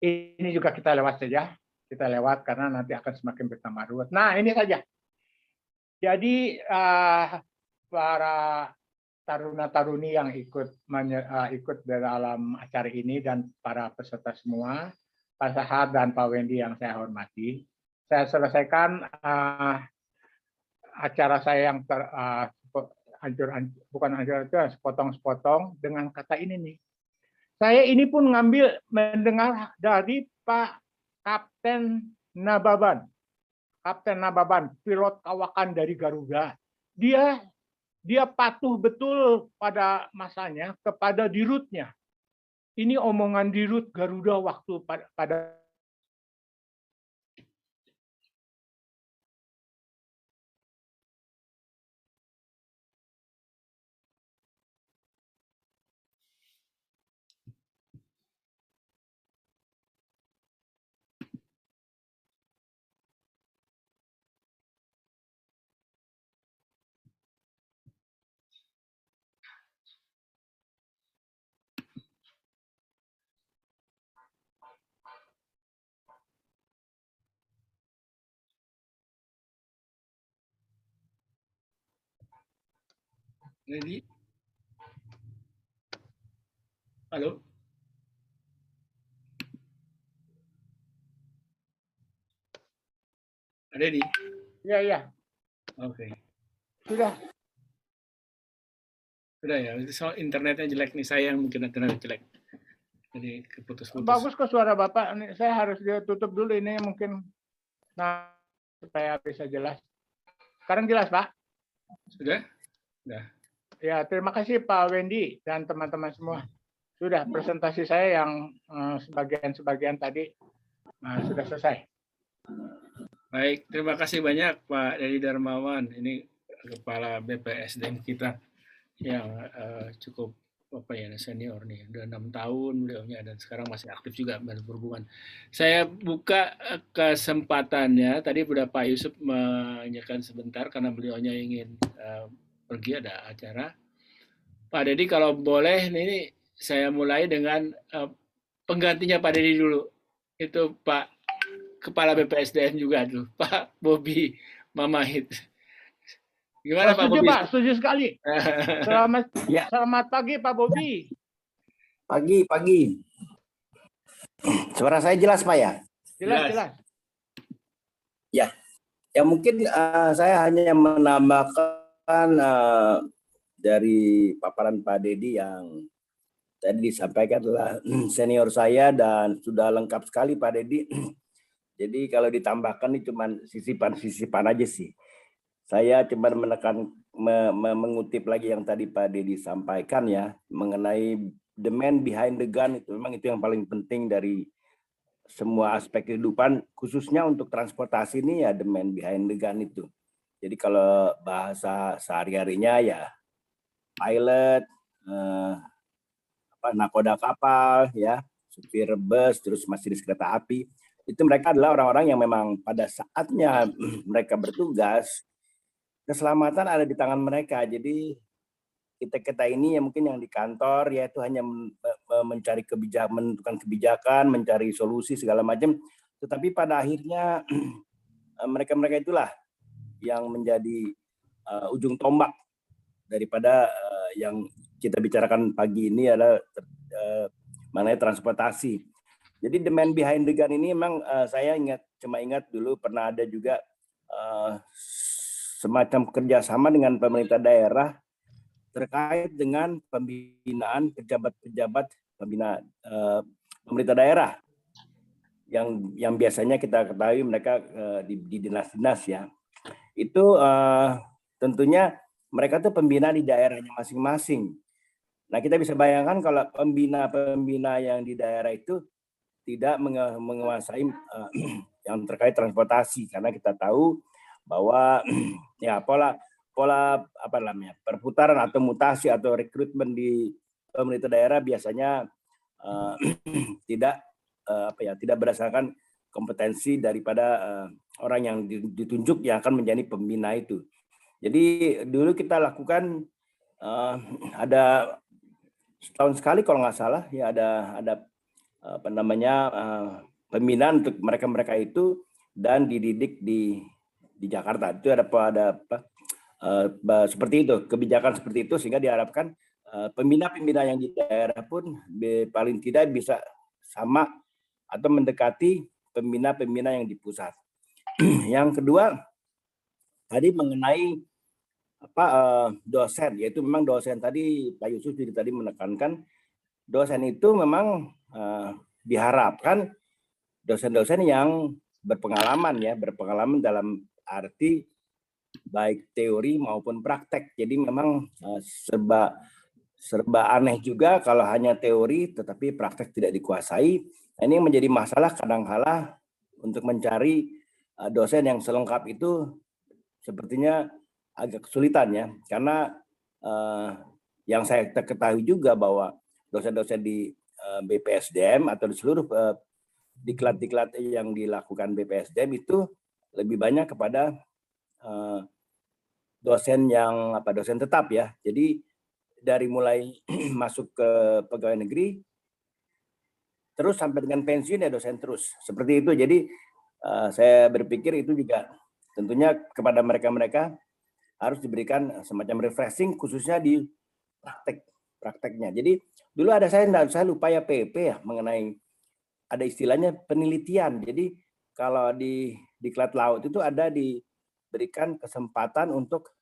Ini juga kita lewat saja. Kita lewat karena nanti akan semakin bertambah ruwet. Nah, ini saja. Jadi para taruna-taruni yang ikut dalam acara ini dan para peserta semua, Pak Sahar dan Pak Wendy yang saya hormati, saya selesaikan acara saya yang sepotong-sepotong dengan kata ini nih. Saya ini pun mendengar dari Pak Kapten Nababan. Kapten Nababan, pilot kawakan dari Garuda. Dia patuh betul pada masanya kepada dirutnya. Ini omongan dirut Garuda waktu pada Jadi, halo. Ada di? Iya. Oke. Sudah ya. Itu soal internetnya jelek nih, saya yang mungkin internet jelek. Jadi keputus-putus. Bagus kok suara Bapak. Saya harus tutup dulu ini mungkin. Nah, supaya bisa jelas. Sekarang jelas, Pak? Sudah? Sudah. Ya, terima kasih Pak Wendy dan teman-teman semua. Sudah presentasi saya yang sebagian-sebagian tadi sudah selesai. Baik, terima kasih banyak Pak Dedi Darmawan. Ini Kepala BPSDM kita yang cukup apa ya senior nih, udah 6 tahun beliaunya dan sekarang masih aktif juga berhubungan. Saya buka kesempatannya. Tadi udah Pak Yusuf menanyakan sebentar karena beliaunya ingin pergi ada acara. Pak Dedi kalau boleh ini saya mulai dengan penggantinya Pak Dedi dulu. Itu Pak Kepala BPSDM juga tuh, Pak Bobi Mamahit. Gimana Pak Setuju Bobi? Pak, setuju sekali. Selamat Ya, selamat pagi Pak Bobi. pagi. Suara saya jelas, Pak ya? Jelas, Jelas. jelas. Ya, ya mungkin saya hanya menambahkan dari paparan Pak Dedi yang tadi disampaikan adalah senior saya dan sudah lengkap sekali Pak Dedi. Jadi kalau ditambahkan ini cuma sisipan aja sih. Saya cuma mengutip lagi yang tadi Pak Dedi sampaikan ya mengenai the man behind the gun, itu memang itu yang paling penting dari semua aspek kehidupan, khususnya untuk transportasi ini ya the man behind the gun itu. Jadi kalau bahasa sehari-harinya ya pilot, nakoda kapal, ya supir bus, terus masinis kereta api, itu mereka adalah orang-orang yang memang pada saatnya mereka bertugas, keselamatan ada di tangan mereka. Jadi kita ini yang mungkin yang di kantor ya itu hanya mencari kebijakan, menentukan kebijakan, mencari solusi segala macam. Tetapi pada akhirnya mereka itulah yang menjadi ujung tombak daripada yang kita bicarakan pagi ini adalah mengenai transportasi. Jadi the man behind the gun ini memang saya cuma ingat dulu pernah ada juga semacam kerjasama dengan pemerintah daerah terkait dengan pembinaan pejabat-pejabat pembina pemerintah daerah yang biasanya kita ketahui mereka di dinas-dinas ya. Itu tentunya mereka tuh pembina di daerahnya masing-masing. Nah, kita bisa bayangkan kalau pembina-pembina yang di daerah itu tidak menguasai yang terkait transportasi, karena kita tahu bahwa ya pola apa namanya perputaran atau mutasi atau rekrutmen di pemerintah daerah biasanya tidak tidak berdasarkan kompetensi daripada orang yang ditunjuk yang akan menjadi pembina itu. Jadi dulu kita lakukan ada setahun sekali kalau nggak salah ya ada apa namanya pembinaan untuk mereka itu dan dididik di Jakarta. Itu ada seperti itu, kebijakan seperti itu sehingga diharapkan pembina-pembina yang di daerah pun paling tidak bisa sama atau mendekati pembina-pembina yang di pusat. Yang kedua tadi mengenai dosen, yaitu memang dosen tadi Pak Yusuf juga tadi menekankan dosen itu memang diharapkan dosen-dosen yang berpengalaman dalam arti baik teori maupun praktek. Jadi memang serba aneh juga kalau hanya teori tetapi praktek tidak dikuasai. Nah, ini menjadi masalah kadang-kala untuk mencari dosen yang selengkap itu sepertinya agak kesulitan ya, karena yang saya ketahui juga bahwa dosen-dosen di BPSDM atau di seluruh diklat-diklat yang dilakukan BPSDM itu lebih banyak kepada dosen tetap ya. Jadi dari mulai masuk ke pegawai negeri terus sampai dengan pensiun ya dosen terus. Seperti itu. Jadi saya berpikir itu juga tentunya kepada mereka-mereka harus diberikan semacam refreshing khususnya di prakteknya. Jadi dulu ada saya lupa ya PP ya mengenai ada istilahnya penelitian. Jadi kalau di diklat laut itu ada diberikan kesempatan untuk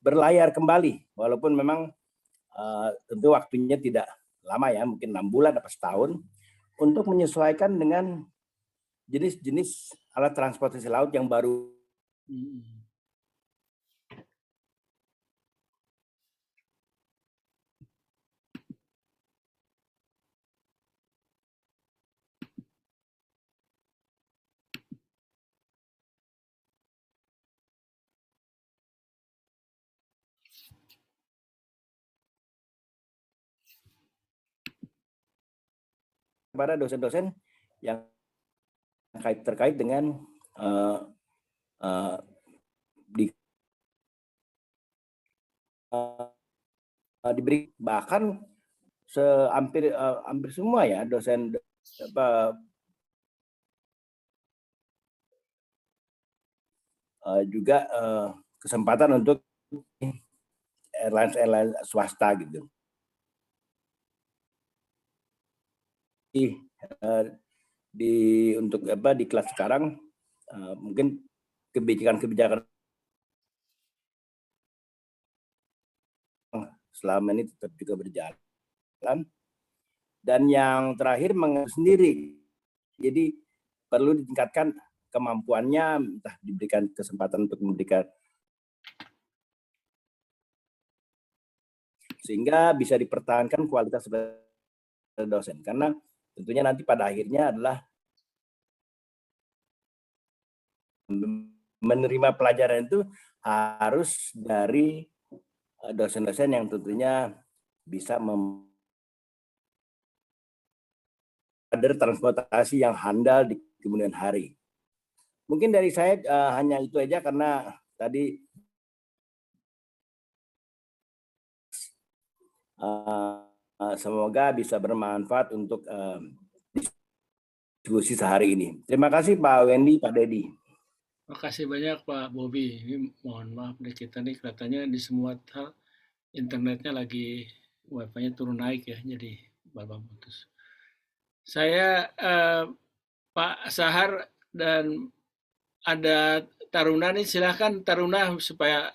berlayar kembali walaupun memang tentu waktunya tidak lama ya, mungkin 6 bulan atau setahun untuk menyesuaikan dengan jenis-jenis alat transportasi laut yang baru kepada dosen-dosen yang terkait dengan diberi, bahkan hampir semua ya dosen juga kesempatan untuk airline swasta gitu. Untuk di kelas sekarang mungkin kebijakan selama ini tetap juga berjalan. Dan yang terakhir sendiri, jadi perlu ditingkatkan kemampuannya, entah diberikan kesempatan untuk memberikan, sehingga bisa dipertahankan kualitas dosen, karena tentunya nanti pada akhirnya adalah menerima pelajaran itu harus dari dosen-dosen yang tentunya bisa kader transportasi yang handal di kemudian hari. Mungkin dari saya hanya itu aja, karena tadi semoga bisa bermanfaat untuk diskusi sehari ini. Terima kasih Pak Wendy, Pak Dedi. Terima kasih banyak Pak Bobi. Ini mohon maaf nih, kita nih kelihatannya di semua hal internetnya lagi wifi-nya turun naik ya, jadi babak putus. Saya Pak Sahar dan ada Taruna nih, silahkan Taruna supaya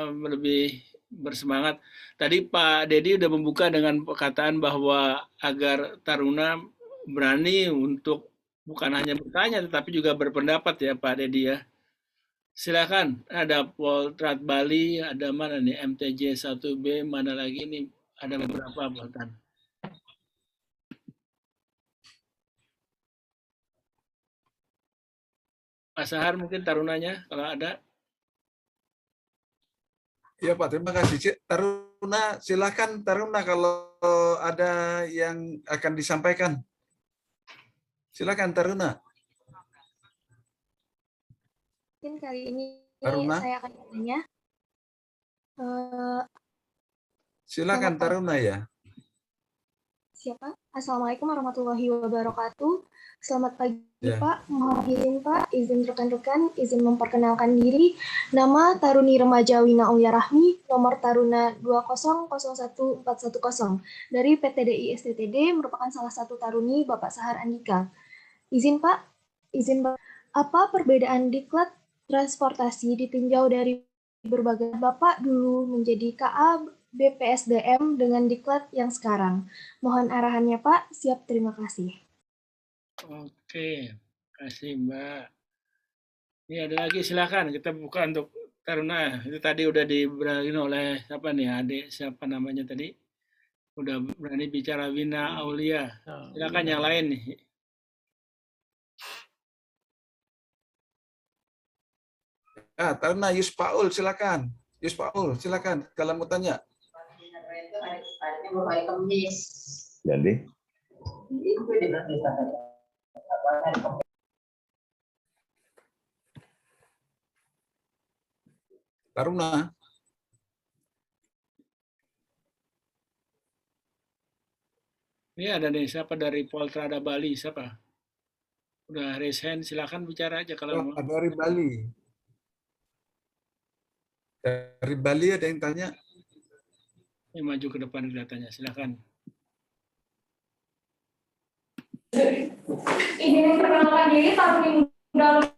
lebih bersemangat. Tadi Pak Dedi udah membuka dengan perkataan bahwa agar Taruna berani untuk bukan hanya bertanya tetapi juga berpendapat ya Pak Dedi ya. Silakan, ada Poltrat Bali, ada mana nih MTJ 1B, mana lagi nih, ada beberapa bahkan. Pak Sahar mungkin Tarunanya kalau ada. Iya Pak, terima kasih. Taruna, silakan Taruna kalau ada yang akan disampaikan. Silakan Taruna. Mungkin kali ini Taruna. saya akan bertanya. Silakan Taruna ya. Siapa? Assalamualaikum warahmatullahi wabarakatuh. Selamat pagi Ya. Pak, mohon izin Pak, izin rekan-rekan, izin memperkenalkan diri. Nama Taruni Remaja Wina Aulia Rahmi, nomor Taruna 2001410 dari PTDI STTD, merupakan salah satu Taruni Bapak Sahar Andika. Izin Pak, apa perbedaan diklat transportasi ditinjau dari berbagai Bapak dulu menjadi KA BPSDM dengan diklat yang sekarang? Mohon arahannya Pak, siap, terima kasih. Oke, kasih Mbak. Ini ada lagi, silakan kita buka untuk Taruna. Itu tadi udah diberikan oleh siapa nih, adik siapa namanya tadi? Udah berani bicara Wina Aulia. Silakan yang lain nih. Taruna Yuspaul, silakan. Yuspaul, silakan kalau mau tanya. Jadi Taruna. Ini ada nih, siapa dari Poltrada Bali, siapa? Udah raise hand, silakan bicara aja kalau mau. Dari Bali. Dari Bali ada yang tanya? Ini maju ke depan kelihatannya, silakan. Izin perkenalkan diri, Taruni Muda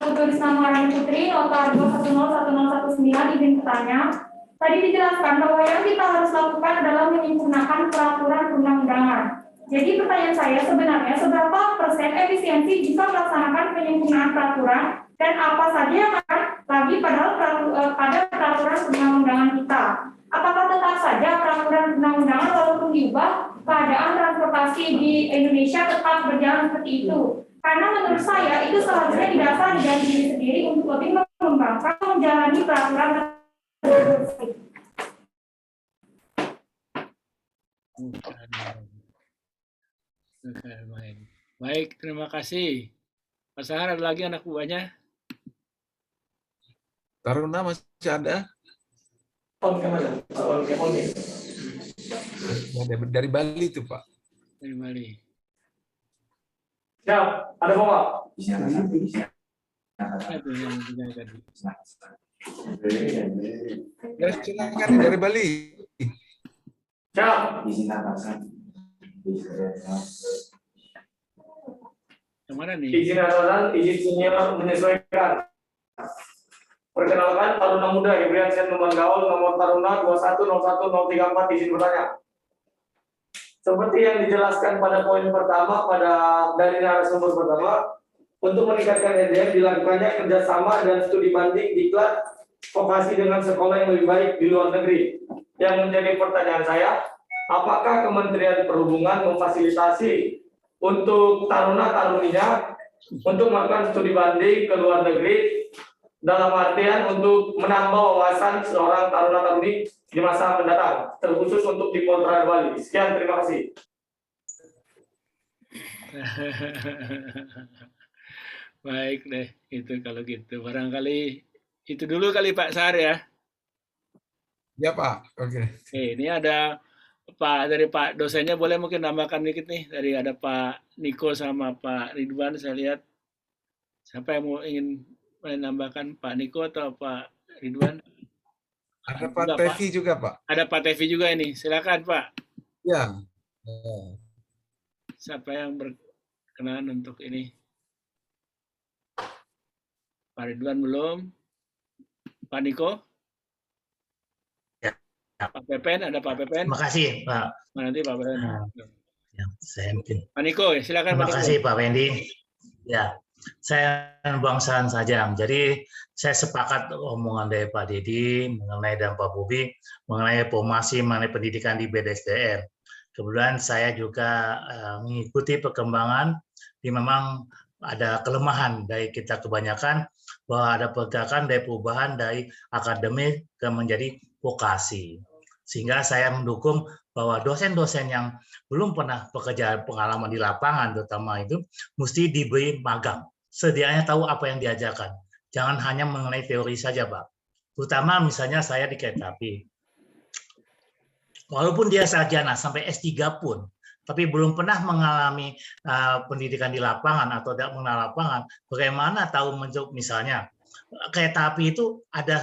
Tulis nama Rani Putri, nota 2101019, izin bertanya. Tadi dijelaskan bahwa yang kita harus lakukan adalah menyempurnakan peraturan perundang-undangan. Jadi pertanyaan saya sebenarnya seberapa persen efisiensi jika melaksanakan penyempurnaan peraturan dan apa saja yang akan lagi pada peraturan perundang-undangan kita? Apakah tetap saja peraturan perundang-undangan walaupun diubah, keadaan transportasi di Indonesia tetap berjalan seperti itu? Karena menurut saya itu seharusnya didasari dari diri sendiri untuk lebih mengembangkan menjalani peraturan tersebut. Oke, baik. Baik, terima kasih. Pak Sahar, ada lagi anak buahnya? Taruna masih ada? Dari Bali itu, Pak. Dari Bali. Ya, ada Bapak. Itu yang punya tadi. Ya, silakan dari Bali. Ya. Yang mana nih? Izin atasan, izin senior menyesuaikan. Perkenalkan Taruna Muda Ibrian Sen Gaul, nomor Taruna 210134, izin bertanya. Seperti yang dijelaskan pada poin pertama dari narasumber pertama, untuk meningkatkan SDM dilakukannya kerjasama dan studi banding diklat vokasi dengan sekolah yang lebih baik di luar negeri. Yang menjadi pertanyaan saya, apakah Kementerian Perhubungan memfasilitasi untuk taruna-taruninya untuk melakukan studi banding ke luar negeri dalam artian untuk menambah wawasan seorang taruna-taruni di masa mendatang, terkhusus untuk di Polda Bali. Sekian, terima kasih. Baik deh, itu kalau gitu. Barangkali itu dulu kali Pak Sahar ya. Ya, Pak. Oke. Ini ada dari Pak dosennya, boleh mungkin nambahkan dikit nih. Dari ada Pak Niko sama Pak Ridwan, saya lihat. Siapa yang mau ingin menambahkan, Pak Niko atau Pak Ridwan? Ada Pak Tevi juga, Pak. Ada Pak Tevi juga ini. Silakan, Pak. Ya. Siapa yang berkenan untuk ini? Pak Ridwan belum. Pak Niko? Ya. Pak Pepen, ada Pak Pepen? Terima kasih, Pak. Nanti Pak Pepen. Ya, saya mungkin. Pak Niko, silakan. Terima kasih, Pak Wendy. Ya, saya buang saran saja. Jadi saya sepakat omongan dari Pak Dedi mengenai dan Pak Bobi mengenai formasi mengenai pendidikan di BDSDM. Kemudian saya juga mengikuti perkembangan di memang ada kelemahan dari kita kebanyakan bahwa ada pergerakan dari perubahan dari akademik ke menjadi vokasi. Sehingga saya mendukung bahwa dosen-dosen yang belum pernah bekerja pengalaman di lapangan terutama itu mesti diberi magang. Sedianya tahu apa yang diajarkan. Jangan hanya mengenai teori saja, Pak. Terutama misalnya saya di kereta api. Walaupun dia sarjana sampai S3 pun, tapi belum pernah mengalami pendidikan di lapangan atau tidak mengenal lapangan, bagaimana tahu misalnya kereta api itu ada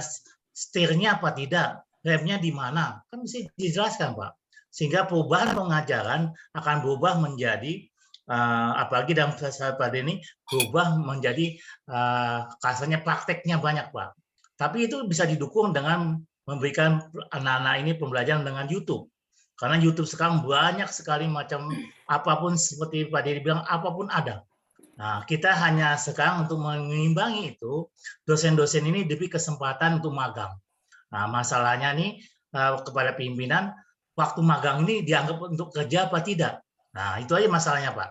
setirnya apa tidak, remnya di mana, kan mesti dijelaskan, Pak. Sehingga perubahan pengajaran akan berubah menjadi apalagi dalam saat ini berubah menjadi kasarnya prakteknya banyak, Pak. Tapi itu bisa didukung dengan memberikan anak-anak ini pembelajaran dengan YouTube. Karena YouTube sekarang banyak sekali macam apapun seperti Pak Dedi bilang apapun ada. Nah, kita hanya sekarang untuk mengimbangi itu dosen-dosen ini diberi kesempatan untuk magang. Nah, masalahnya nih kepada pimpinan waktu magang ini dianggap untuk kerja apa tidak. Nah, itu aja masalahnya, Pak.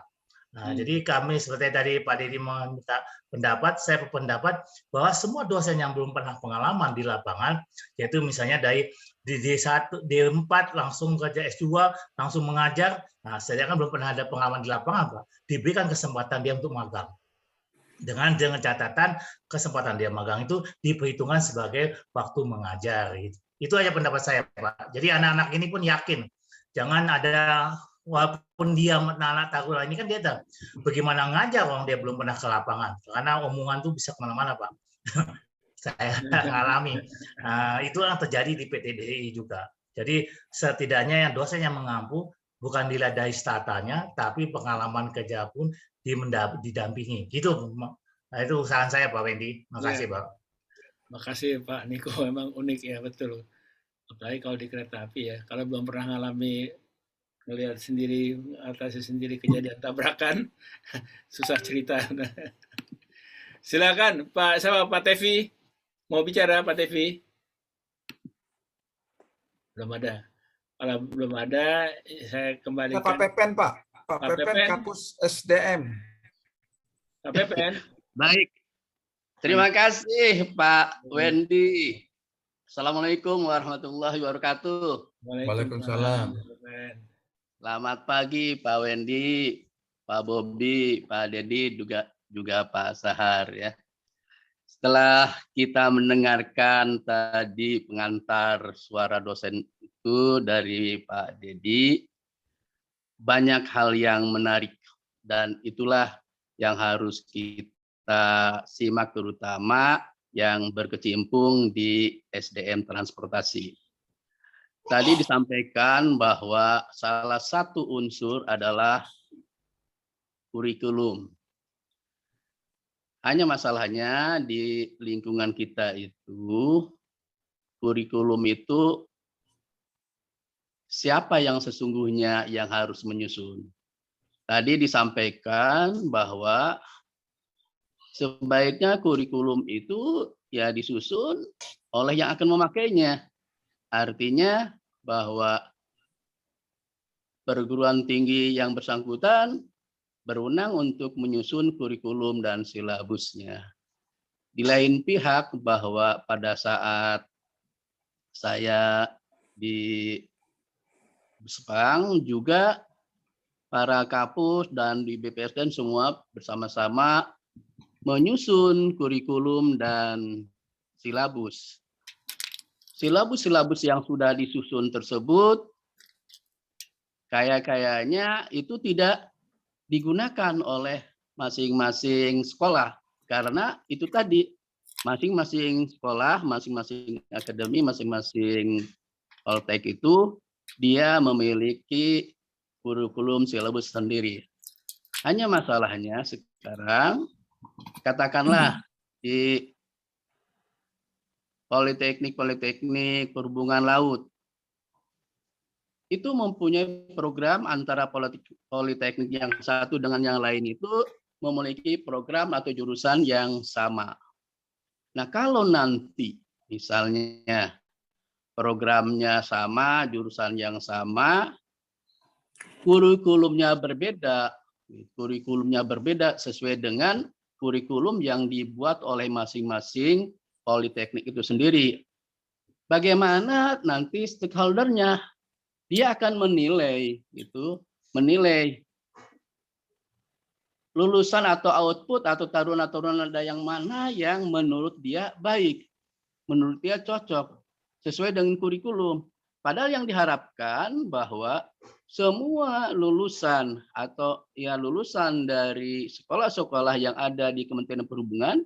Nah, jadi kami seperti tadi Pak Dedi meminta pendapat, saya berpendapat bahwa semua dosen yang belum pernah pengalaman di lapangan, yaitu misalnya dari D1, D4 langsung kerja S2, langsung mengajar, nah saya kan belum pernah ada pengalaman di lapangan, Pak, diberikan kesempatan dia untuk magang. Dengan catatan kesempatan dia magang itu diperhitungkan sebagai waktu mengajar. Itu aja pendapat saya, Pak. Jadi anak-anak ini pun yakin, jangan ada walaupun dia anak taruna ini kan dia tahu bagaimana ngajar orang dia belum pernah ke lapangan karena omongan tuh bisa kemana-mana, Pak. Saya alami. Itu yang terjadi di PTDI juga. Jadi setidaknya yang dosen yang mengampu bukan dilihat dari statanya, tapi pengalaman kerja pun didampingi. Gitu. Nah, itu saran saya, Pak Wendy. Makasih, Pak. Makasih, Pak Niko. Memang unik ya, betul. Apalagi kalau di kereta api ya. Kalau belum pernah ngalami melihat sendiri, atasi sendiri kejadian tabrakan, susah cerita. Silakan Pak, sama Pak Tevi mau bicara, Pak Tevi. Belum ada. Kalau belum ada, saya kembalikan. Pak Pepen, Pak. Pak Pepen, Kapus SDM. Pak Pepen. Baik. Terima kasih Pak Wendy. Assalamualaikum warahmatullahi wabarakatuh. Waalaikumsalam. Selamat pagi Pak Wendy. Pak Bobi, Pak Dedi, juga Pak Sahar ya. Setelah kita mendengarkan tadi pengantar suara dosen itu dari Pak Dedi, banyak hal yang menarik dan itulah yang harus kita simak, terutama yang berkecimpung di SDM transportasi. Tadi disampaikan bahwa salah satu unsur adalah kurikulum. Hanya masalahnya di lingkungan kita itu, kurikulum itu siapa yang sesungguhnya yang harus menyusun. Tadi disampaikan bahwa sebaiknya kurikulum itu ya disusun oleh yang akan memakainya. Artinya bahwa perguruan tinggi yang bersangkutan berwenang untuk menyusun kurikulum dan silabusnya. Di lain pihak bahwa pada saat saya di Sepang juga para kapus dan di BPSDM semua bersama-sama menyusun kurikulum dan silabus. Silabus-silabus yang sudah disusun tersebut kayaknya itu tidak digunakan oleh masing-masing sekolah karena itu tadi masing-masing sekolah, masing-masing akademi, masing-masing poltek itu dia memiliki kurikulum silabus sendiri. Hanya masalahnya sekarang katakanlah di politeknik perhubungan laut itu mempunyai program antara politeknik yang satu dengan yang lain itu memiliki program atau jurusan yang sama. Nah, kalau nanti misalnya programnya sama, jurusan yang sama, kurikulumnya berbeda sesuai dengan kurikulum yang dibuat oleh masing-masing politeknik itu sendiri. Bagaimana nanti stakeholder-nya? Dia akan menilai lulusan atau output atau taruna-taruna yang mana yang menurut dia baik, menurut dia cocok, sesuai dengan kurikulum. Padahal yang diharapkan bahwa semua lulusan atau ya lulusan dari sekolah-sekolah yang ada di Kementerian Perhubungan,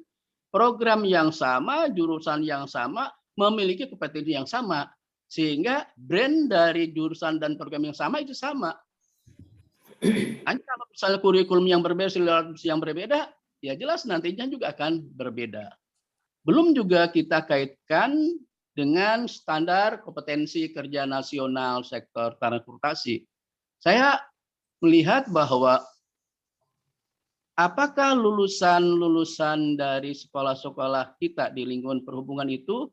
program yang sama, jurusan yang sama, memiliki kompetensi yang sama. Sehingga brand dari jurusan dan program yang sama itu sama. Hanya kalau misalnya kurikulum yang berbeda, silabus yang berbeda, ya jelas nantinya juga akan berbeda. Belum juga kita kaitkan dengan standar kompetensi kerja nasional sektor transportasi. Saya melihat bahwa apakah lulusan-lulusan dari sekolah-sekolah kita di lingkungan perhubungan itu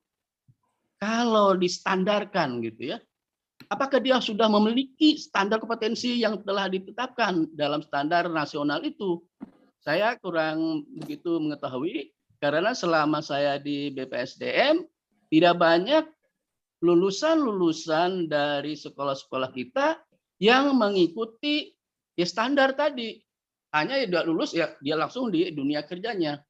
kalau distandarkan gitu ya, apakah dia sudah memiliki standar kompetensi yang telah ditetapkan dalam standar nasional itu? Saya kurang begitu mengetahui karena selama saya di BPSDM tidak banyak lulusan-lulusan dari sekolah-sekolah kita yang mengikuti ya standar tadi. Hanya dia lulus ya dia langsung di dunia kerjanya.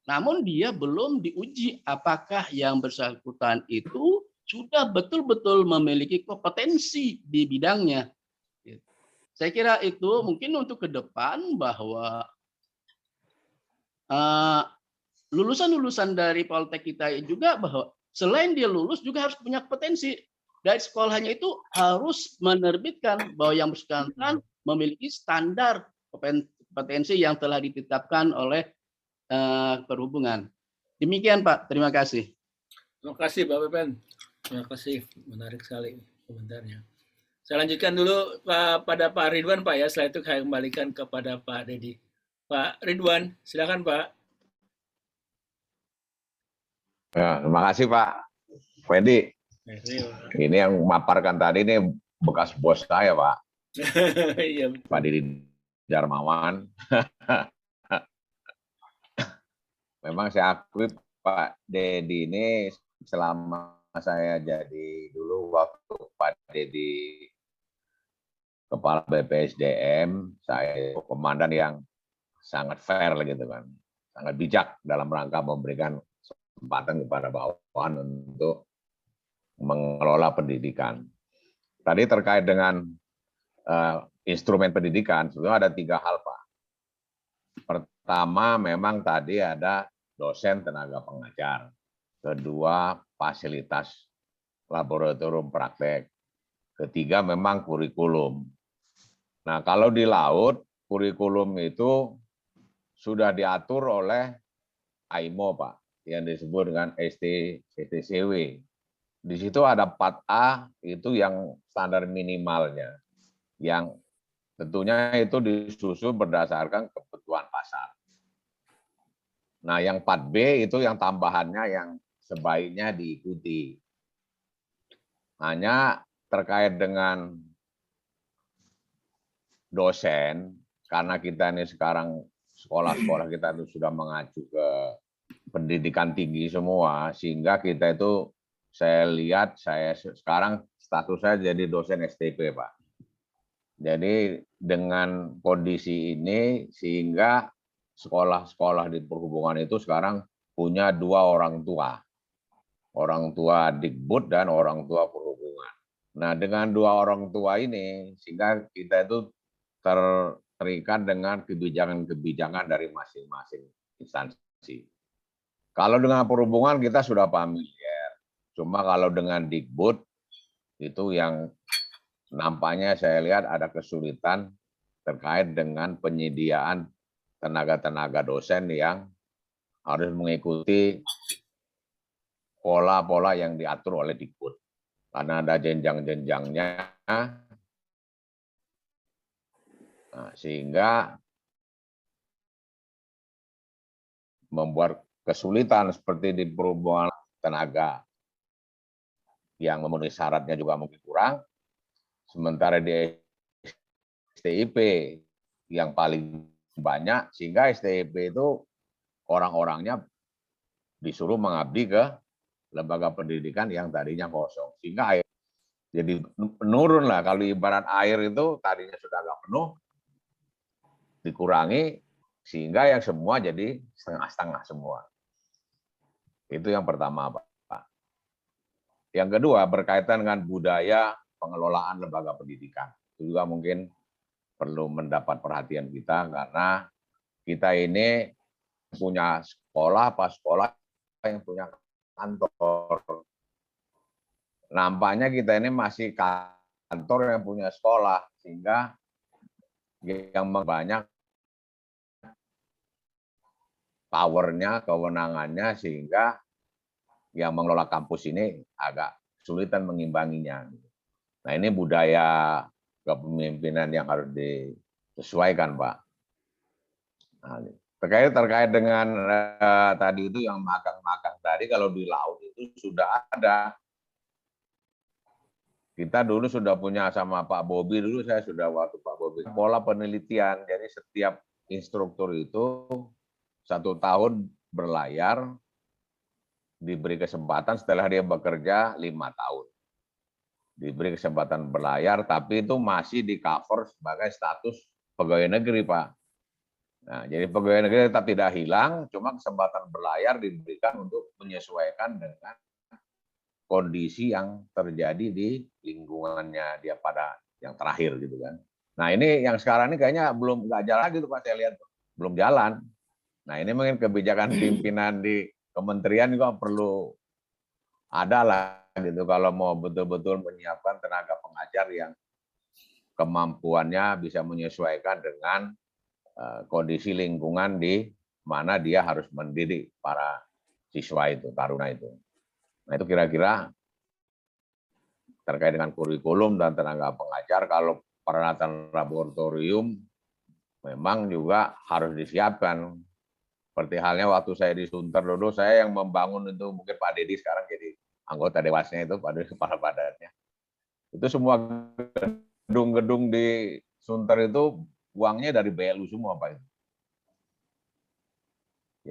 Namun dia belum diuji apakah yang bersangkutan itu sudah betul-betul memiliki kompetensi di bidangnya. Saya kira itu mungkin untuk ke depan bahwa lulusan-lulusan dari Poltek kita juga bahwa selain dia lulus juga harus punya kompetensi. Dari sekolahnya itu harus menerbitkan bahwa yang bersangkutan memiliki standar kompetensi yang telah ditetapkan oleh perhubungan. Demikian Pak, terima kasih. Terima kasih Pak Pepen. Terima kasih, menarik sekali komentarnya. Saya lanjutkan dulu pada Pak Ridwan Pak ya, setelah itu saya kembalikan kepada Pak Dedi. Pak Ridwan, silakan Pak. Ya, terima kasih Pak Fendi. Ini yang memaparkan tadi ini bekas bos saya Pak. Iya, Pak Didi Darmawan. Memang saya akui Pak Dedi ini selama saya jadi dulu waktu Pak Dedi Kepala BPSDM, saya komandan yang sangat fair gitu kan, sangat bijak dalam rangka memberikan kesempatan kepada bawahan untuk mengelola pendidikan. Tadi terkait dengan instrumen pendidikan, sebenarnya ada 3 hal, Pak. Pertama, memang tadi ada dosen tenaga pengajar. Kedua, fasilitas laboratorium praktek. Ketiga, memang kurikulum. Nah, kalau di laut, kurikulum itu sudah diatur oleh AIMO, Pak, yang disebut dengan STCW. Di situ ada 4A, itu yang standar minimalnya, yang tentunya itu disusun berdasarkan kebutuhan pasar. Nah, yang 4B itu yang tambahannya yang sebaiknya diikuti. Hanya terkait dengan dosen, karena kita ini sekarang sekolah-sekolah kita itu sudah mengacu ke pendidikan tinggi semua, sehingga kita itu, saya lihat, saya sekarang status saya jadi dosen STP, Pak. Jadi dengan kondisi ini, sehingga sekolah-sekolah di perhubungan itu sekarang punya 2 orang tua Dikbud dan orang tua perhubungan. Nah, dengan 2 orang tua ini, sehingga kita itu terikat dengan kebijakan-kebijakan dari masing-masing instansi. Kalau dengan perhubungan kita sudah familiar, cuma kalau dengan Dikbud itu yang nampaknya saya lihat ada kesulitan terkait dengan penyediaan tenaga-tenaga dosen yang harus mengikuti pola-pola yang diatur oleh Dikbud. Karena ada jenjang-jenjangnya, nah, sehingga membuat kesulitan seperti di perhubungan tenaga yang memenuhi syaratnya juga mungkin kurang. Sementara di STIP yang paling banyak, sehingga STIP itu orang-orangnya disuruh mengabdi ke lembaga pendidikan yang tadinya kosong. Sehingga air jadi menurun lah. Kalau ibarat air itu tadinya sudah agak penuh, dikurangi, sehingga yang semua jadi setengah-setengah semua. Itu yang pertama, Pak. Yang kedua, berkaitan dengan budaya pengelolaan lembaga pendidikan. Itu juga mungkin perlu mendapat perhatian kita, karena kita ini punya sekolah, yang punya kantor. Nampaknya kita ini masih kantor yang punya sekolah, sehingga yang banyak powernya, kewenangannya, sehingga yang mengelola kampus ini agak kesulitan mengimbanginya. Nah, ini budaya kepemimpinan yang harus disesuaikan, Pak. Nah, terkait dengan tadi itu yang magang-magang tadi, kalau di laut itu sudah ada. Kita dulu sudah punya sama Pak Bobi, dulu saya sudah waktu Pak Bobi, pola penelitian. Jadi setiap instruktur itu 1 tahun berlayar, diberi kesempatan setelah dia bekerja 5 tahun. Diberi kesempatan berlayar, tapi itu masih di cover sebagai status pegawai negeri, Pak. Nah, jadi pegawai negeri tetap tidak hilang, cuma kesempatan berlayar diberikan untuk menyesuaikan dengan kondisi yang terjadi di lingkungannya dia pada yang terakhir gitu kan. Nah, ini yang sekarang ini kayaknya belum nggak jalan gitu, Pak, saya lihat belum jalan. Nah, ini mungkin kebijakan pimpinan di kementerian juga perlu ada lah gitu, kalau mau betul-betul menyiapkan tenaga pengajar yang kemampuannya bisa menyesuaikan dengan kondisi lingkungan di mana dia harus mendidik para siswa itu, taruna itu. Nah, itu kira-kira terkait dengan kurikulum dan tenaga pengajar. Kalau peralatan laboratorium memang juga harus disiapkan. Seperti halnya waktu saya di Sunter dulu, saya yang membangun itu, mungkin Pak Dedi sekarang jadi anggota dewasnya itu, Pak Dedi kepala badannya. Itu semua gedung-gedung di Sunter itu uangnya dari BLU semua, Pak.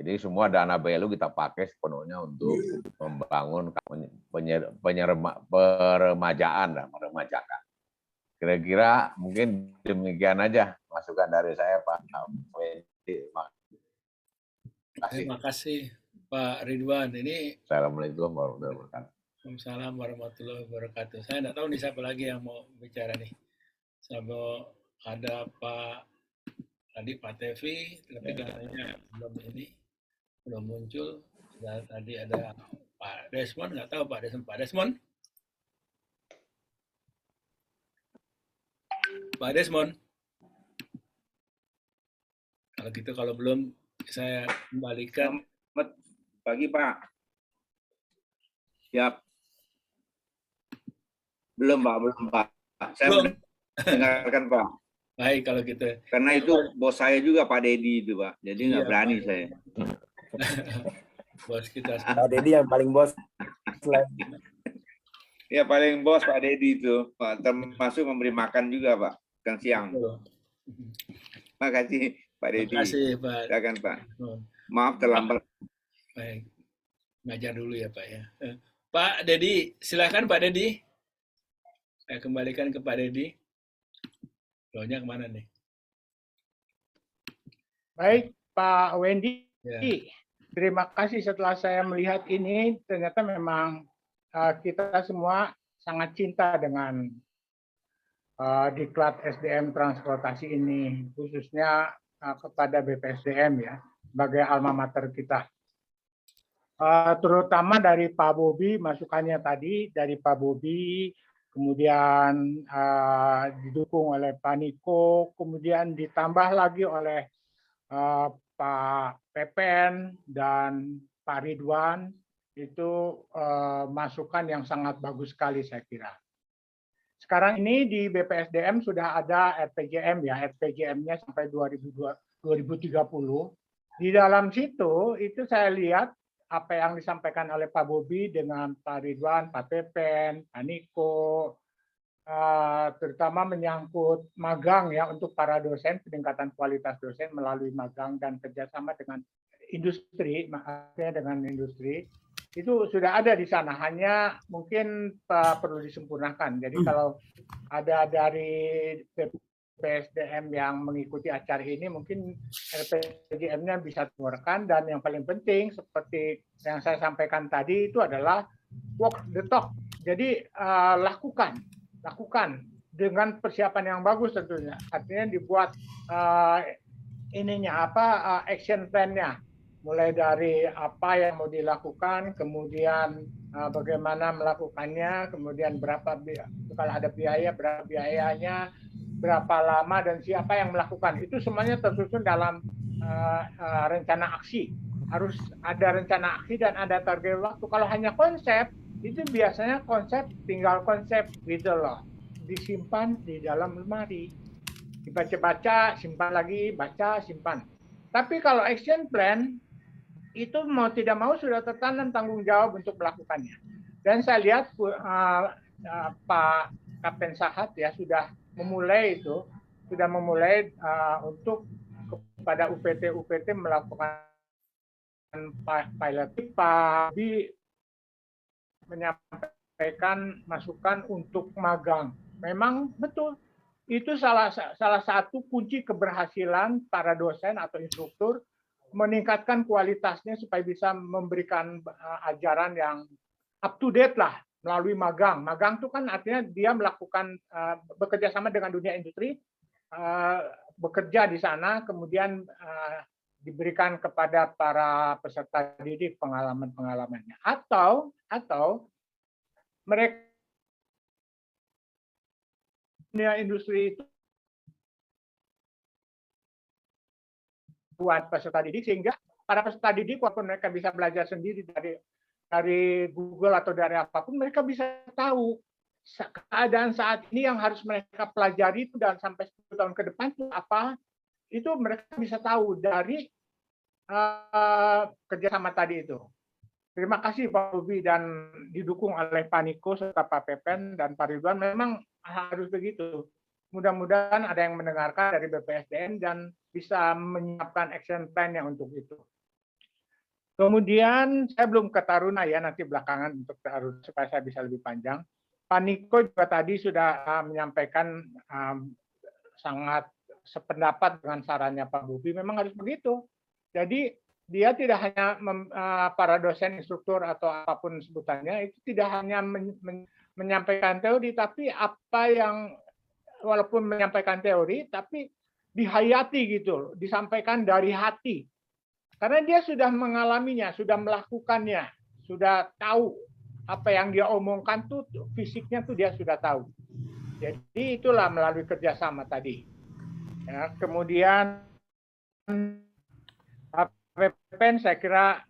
Jadi semua dana BLU kita pakai sepenuhnya untuk membangun peremajaan, meremajakan. Kira-kira mungkin demikian aja masukan dari saya, Pak Wendy. Terima kasih Pak Ridwan. Ini Assalamualaikum warahmatullahi wabarakatuh. Waalaikumsalam warahmatullahi wabarakatuh. Saya nggak tahu nih siapa lagi yang mau bicara nih. Sama ada Pak Tevi, tapi katanya belum muncul. Dan tadi ada Pak Desmond, nggak tahu Pak Desmond. Pak Desmond. Kalau gitu, kalau belum, saya kembalikan. Selamat pagi, Pak. Siap. Belum, Pak. Saya mendengarkan, Pak. Baik, kalau gitu. Karena itu bos saya juga, Pak Dedi itu, Pak. Jadi nggak berani Pak. saya. Bos kita. Pak Dedi yang paling bos. Ya, paling bos Pak Dedi itu, Pak. Termasuk memberi makan juga, Pak. Kan siang. Terima kasih, Pak Dedi. Terima kasih, Pak. Silakan, Pak. Maaf terlambat. Baik. Ngajar dulu ya, Pak ya. Pak Dedi, silakan Pak Dedi. Saya kembalikan ke Pak Dedi. Loh-nya kemana nih? Baik, Pak Wendy. Ya. Terima kasih. Setelah saya melihat ini, ternyata memang kita semua sangat cinta dengan Diklat SDM Transportasi ini, khususnya kepada BPSDM ya, sebagai alma mater kita. Terutama dari Pak Bobi, masukannya tadi dari Pak Bobi, kemudian didukung oleh Pak Niko, kemudian ditambah lagi oleh Pak Pepen dan Pak Ridwan, itu masukan yang sangat bagus sekali saya kira. Sekarang ini di BPSDM sudah ada RPJM ya, RPJM-nya sampai 2030. Di dalam situ itu saya lihat apa yang disampaikan oleh Pak Bobi dengan Pak Ridwan, Pak Pepen, Pak Niko, terutama menyangkut magang ya untuk para dosen, peningkatan kualitas dosen melalui magang dan kerjasama dengan industri, maksudnya dengan industri. Itu sudah ada di sana, hanya mungkin perlu disempurnakan. Jadi kalau ada dari BPSDM yang mengikuti acara ini, mungkin RPJM-nya bisa dikeluarkan. Dan yang paling penting, seperti yang saya sampaikan tadi, itu adalah walk the talk. Jadi lakukan dengan persiapan yang bagus tentunya. Artinya dibuat action plan-nya. Mulai dari apa yang mau dilakukan, kemudian bagaimana melakukannya, kemudian berapa kalau ada biaya, berapa biayanya, berapa lama, dan siapa yang melakukan. Itu semuanya tersusun dalam rencana aksi. Harus ada rencana aksi dan ada target waktu. Kalau hanya konsep, itu biasanya tinggal konsep gitu loh. Disimpan di dalam lemari. Dibaca-baca, simpan lagi, baca, simpan. Tapi kalau action plan, itu mau tidak mau sudah tertanam tanggung jawab untuk melakukannya. Dan saya lihat Pak Kapten Sahat ya sudah memulai untuk kepada UPT melakukan pilot. Pak Bi menyampaikan masukan untuk magang. Memang betul, itu salah satu kunci keberhasilan para dosen atau instruktur meningkatkan kualitasnya supaya bisa memberikan ajaran yang up to date lah melalui magang. Magang itu kan artinya dia melakukan bekerja sama dengan dunia industri, bekerja di sana, kemudian diberikan kepada para peserta didik pengalaman-pengalamannya. Atau mereka dunia industri itu buat peserta didik, sehingga para peserta didik walaupun mereka bisa belajar sendiri dari Google atau dari apapun, mereka bisa tahu keadaan saat ini yang harus mereka pelajari itu dan sampai 10 tahun ke depan itu apa, itu mereka bisa tahu dari kerjasama tadi itu. Terima kasih Pak Bobi dan didukung oleh Pak Niko serta Pak Pepen dan Pak Ridwan, memang harus begitu. Mudah-mudahan ada yang mendengarkan dari BPSDM dan bisa menyiapkan action plan-nya untuk itu. Kemudian saya belum ke Taruna ya, nanti belakangan untuk Taruna supaya saya bisa lebih panjang. Pak Niko juga tadi sudah menyampaikan sangat sependapat dengan sarannya Pak Bobi. Memang harus begitu. Jadi dia tidak hanya para dosen, instruktur atau apapun sebutannya itu tidak hanya menyampaikan teori, tapi apa yang walaupun menyampaikan teori, tapi dihayati gitu, disampaikan dari hati. Karena dia sudah mengalaminya, sudah melakukannya, sudah tahu apa yang dia omongkan tuh fisiknya tuh dia sudah tahu. Jadi itulah melalui kerjasama tadi. Ya, kemudian PPN saya kira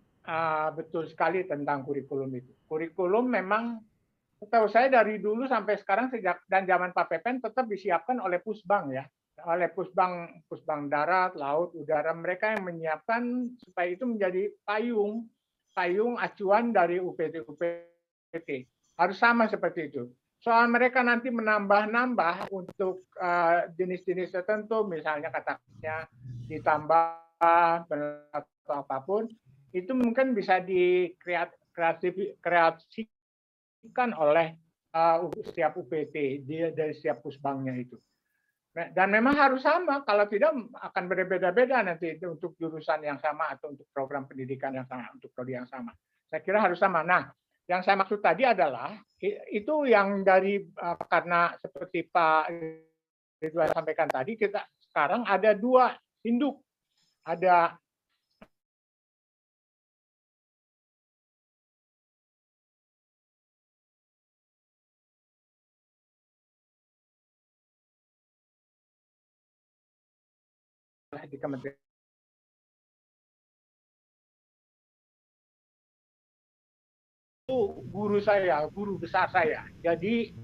betul sekali tentang kurikulum itu. Kurikulum memang setahu saya dari dulu sampai sekarang sejak dan zaman Pak Pepen tetap disiapkan oleh Pusbang ya, oleh Pusbang darat, laut, udara, mereka yang menyiapkan supaya itu menjadi payung acuan dari UPT harus sama seperti itu. Soal mereka nanti menambah-nambah untuk jenis-jenis tertentu, misalnya katakannya ditambah atau apapun, itu mungkin bisa dikreasikan oleh setiap UPT dari setiap pusbangnya itu. Dan memang harus sama, kalau tidak akan berbeda-beda nanti itu untuk jurusan yang sama atau untuk program pendidikan yang sama, untuk prodi yang sama. Saya kira harus sama. Nah, yang saya maksud tadi adalah itu yang dari karena seperti Pak Ridwan sampaikan tadi, kita sekarang ada dua induk, ada di Kementerian itu guru besar saya. Jadi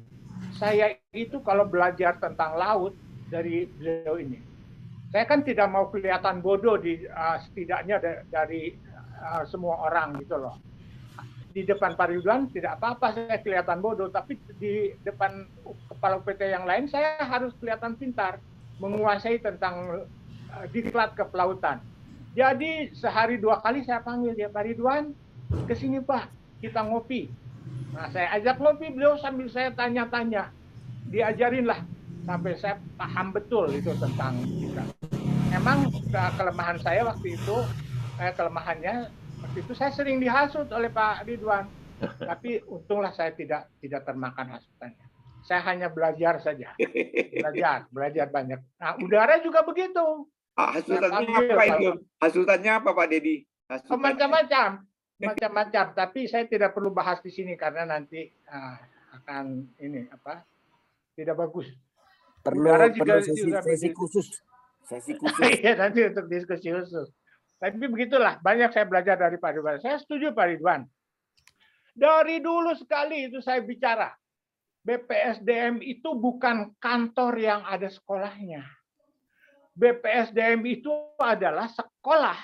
saya itu kalau belajar tentang laut dari beliau ini, saya kan tidak mau kelihatan bodoh setidaknya dari semua orang gitu loh. Di depan Pak Ridwan tidak apa-apa saya kelihatan bodoh, tapi di depan kepala UPT yang lain saya harus kelihatan pintar, menguasai tentang diklat kepelautan. Jadi sehari 2 kali saya panggil dia, Pak Ridwan, ke sini Pak, kita ngopi. Nah, saya ajak ngopi, beliau sambil saya tanya-tanya. Diajarin lah sampai saya paham betul itu tentang kita. Memang kelemahan saya waktu itu, kelemahannya waktu itu saya sering dihasut oleh Pak Ridwan. Tapi untunglah saya tidak termakan hasutannya. Saya hanya belajar saja. Belajar banyak. Nah, udara juga begitu. Hasutannya apa itu? Hasutannya apa Pak Dedi? Macam-macam, tapi saya tidak perlu bahas di sini karena nanti akan ini apa? Tidak bagus. Perlu sesi khusus. Iya, nanti untuk diskusi khusus. Tapi begitulah, banyak saya belajar dari Pak Ridwan. Saya setuju Pak Ridwan. Dari dulu sekali itu saya bicara. BPSDM itu bukan kantor yang ada sekolahnya. BPSDM itu adalah sekolah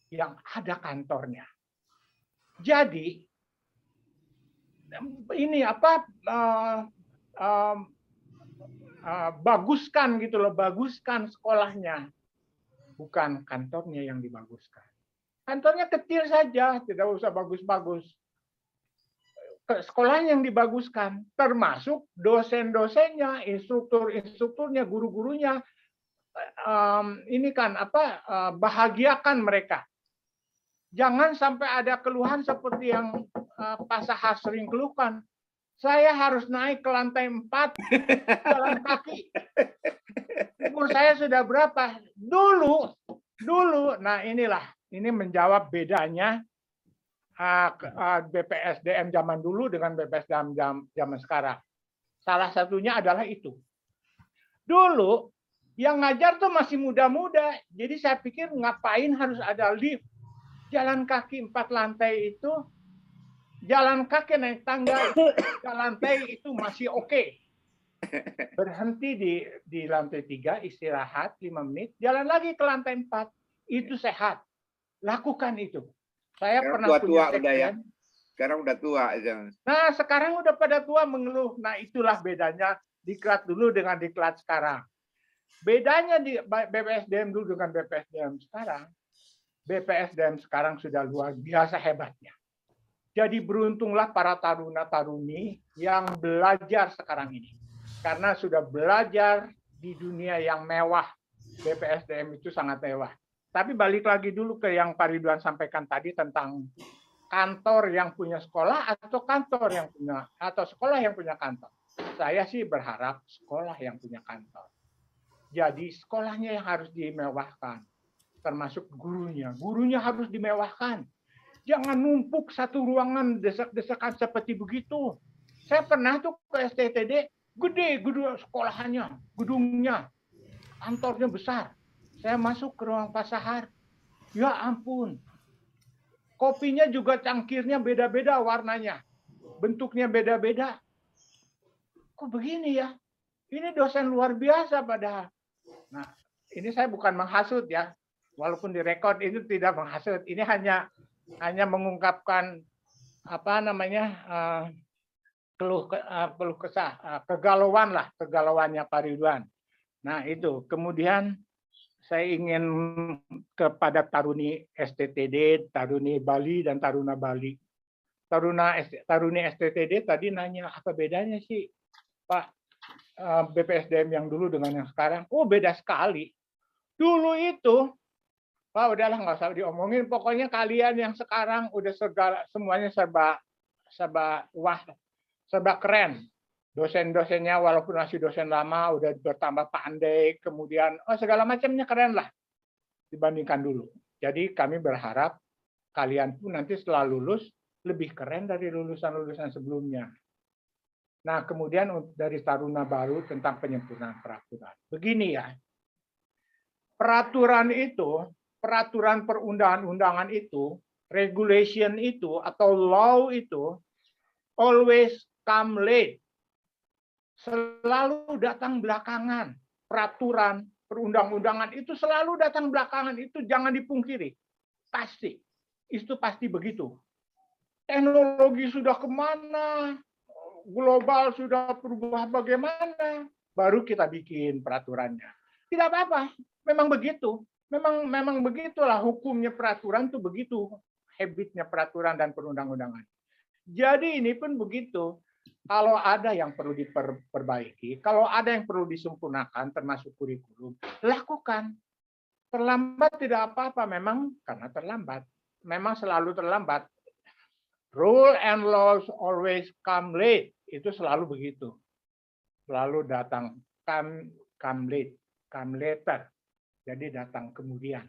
yang ada kantornya. Jadi ini apa baguskan gitu loh, baguskan sekolahnya, bukan kantornya yang dibaguskan. Kantornya kecil saja, tidak usah bagus-bagus. Sekolahnya yang dibaguskan, termasuk dosen-dosennya, instruktur-instrukturnya, guru-gurunya. Ini kan apa? Bahagiakan mereka. Jangan sampai ada keluhan seperti yang Pak Sahar sering keluhkan. Saya harus naik ke lantai 4 jalan kaki. Umur saya sudah berapa? Dulu. Nah inilah, ini menjawab bedanya BPSDM zaman dulu dengan BPSDM zaman sekarang. Salah satunya adalah itu. Dulu yang ngajar tuh masih muda-muda, jadi saya pikir ngapain harus ada lift? Jalan kaki 4 lantai itu, jalan kaki naik tangga, jalan lantai itu masih oke. Berhenti di lantai 3, istirahat 5 menit, jalan lagi ke lantai 4, itu sehat. Lakukan itu. Saya sekarang pernah punya udah ya. Sekarang udah tua. Nah, sekarang udah pada tua mengeluh. Nah, itulah bedanya diklat dulu dengan diklat sekarang. Bedanya di BPSDM dulu dengan BPSDM sekarang. BPSDM sekarang sudah luar biasa hebatnya. Jadi beruntunglah para taruna-taruni yang belajar sekarang ini. Karena sudah belajar di dunia yang mewah. BPSDM itu sangat mewah. Tapi balik lagi dulu ke yang Pak Ridwan sampaikan tadi tentang kantor yang punya sekolah atau kantor yang punya atau sekolah yang punya kantor. Saya sih berharap sekolah yang punya kantor. Jadi sekolahnya yang harus dimewahkan, termasuk gurunya. Gurunya harus dimewahkan. Jangan numpuk satu ruangan desak-desakan seperti begitu. Saya pernah tuh ke STTD, gede gedung sekolahannya, gedungnya, kantornya besar. Saya masuk ke ruang Pak Sahar, ya ampun. Kopinya juga cangkirnya beda-beda warnanya, bentuknya beda-beda. Kok begini ya? Ini dosen luar biasa padahal. Nah, ini saya bukan menghasut ya, walaupun direkod itu tidak menghasut. Ini hanya mengungkapkan apa namanya keluh kesah, kegalauannya Pak Ridwan. Nah itu, kemudian saya ingin kepada Taruni STTD, Taruni Bali dan Taruna Bali. Taruni STTD tadi nanya apa bedanya sih Pak BPSDM yang dulu dengan yang sekarang? Oh beda sekali. Dulu itu Pak udahlah nggak usah diomongin. Pokoknya kalian yang sekarang udah semuanya serba wah, serba keren. Dosen-dosennya walaupun masih dosen lama udah bertambah pandai. Kemudian segala macamnya keren lah dibandingkan dulu. Jadi kami berharap kalian pun nanti setelah lulus lebih keren dari lulusan-lulusan sebelumnya. Nah, kemudian dari Taruna baru tentang penyempurnaan peraturan. Begini ya, peraturan itu, peraturan perundang-undangan itu, regulation itu, atau law itu, always come late. Selalu datang belakangan. Peraturan perundang-undangan itu selalu datang belakangan. Itu jangan dipungkiri. Pasti. Itu pasti begitu. Teknologi sudah kemana? Global sudah berubah bagaimana, baru kita bikin peraturannya. Tidak apa-apa, memang begitu. Memang begitulah hukumnya peraturan itu begitu, habitnya peraturan dan perundang-undangan. Jadi ini pun begitu. Kalau ada yang perlu diperbaiki, kalau ada yang perlu disempurnakan termasuk kurikulum, lakukan. Terlambat tidak apa-apa, memang karena terlambat. Memang selalu terlambat. Rule and laws always come late. Itu selalu begitu. Selalu datang. Come late. Come later. Jadi datang kemudian.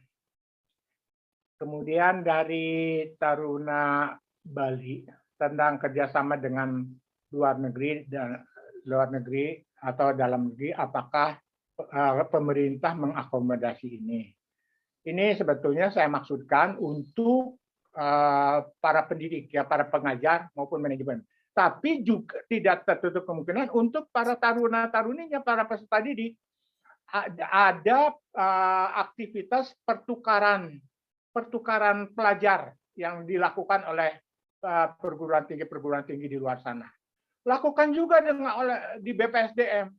Kemudian dari Taruna Bali tentang kerjasama dengan luar negeri atau dalam negeri, apakah pemerintah mengakomodasi ini? Ini sebetulnya saya maksudkan untuk para pendidik, ya, para pengajar maupun manajemen. Tapi juga tidak tertutup kemungkinan untuk para taruna-taruninya, para peserta didik, ada aktivitas pertukaran pelajar yang dilakukan oleh perguruan tinggi di luar sana. Lakukan juga di BPSDM.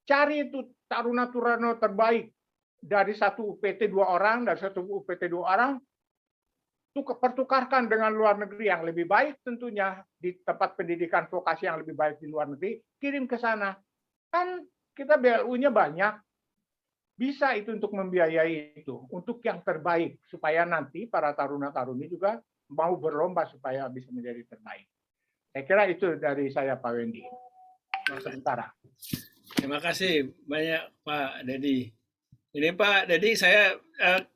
Cari itu taruna-taruna terbaik dari satu UPT 2 orang, dari satu UPT 2 orang. Pertukarkan dengan luar negeri yang lebih baik tentunya, di tempat pendidikan vokasi yang lebih baik di luar negeri, kirim ke sana. Kan kita BLU-nya banyak, bisa itu untuk membiayai itu, untuk yang terbaik, supaya nanti para taruna-taruni juga mau berlomba supaya bisa menjadi terbaik. Saya kira itu dari saya, Pak Wendy. Sementara. Terima kasih banyak Pak Dedi. Ini Pak Dedi, saya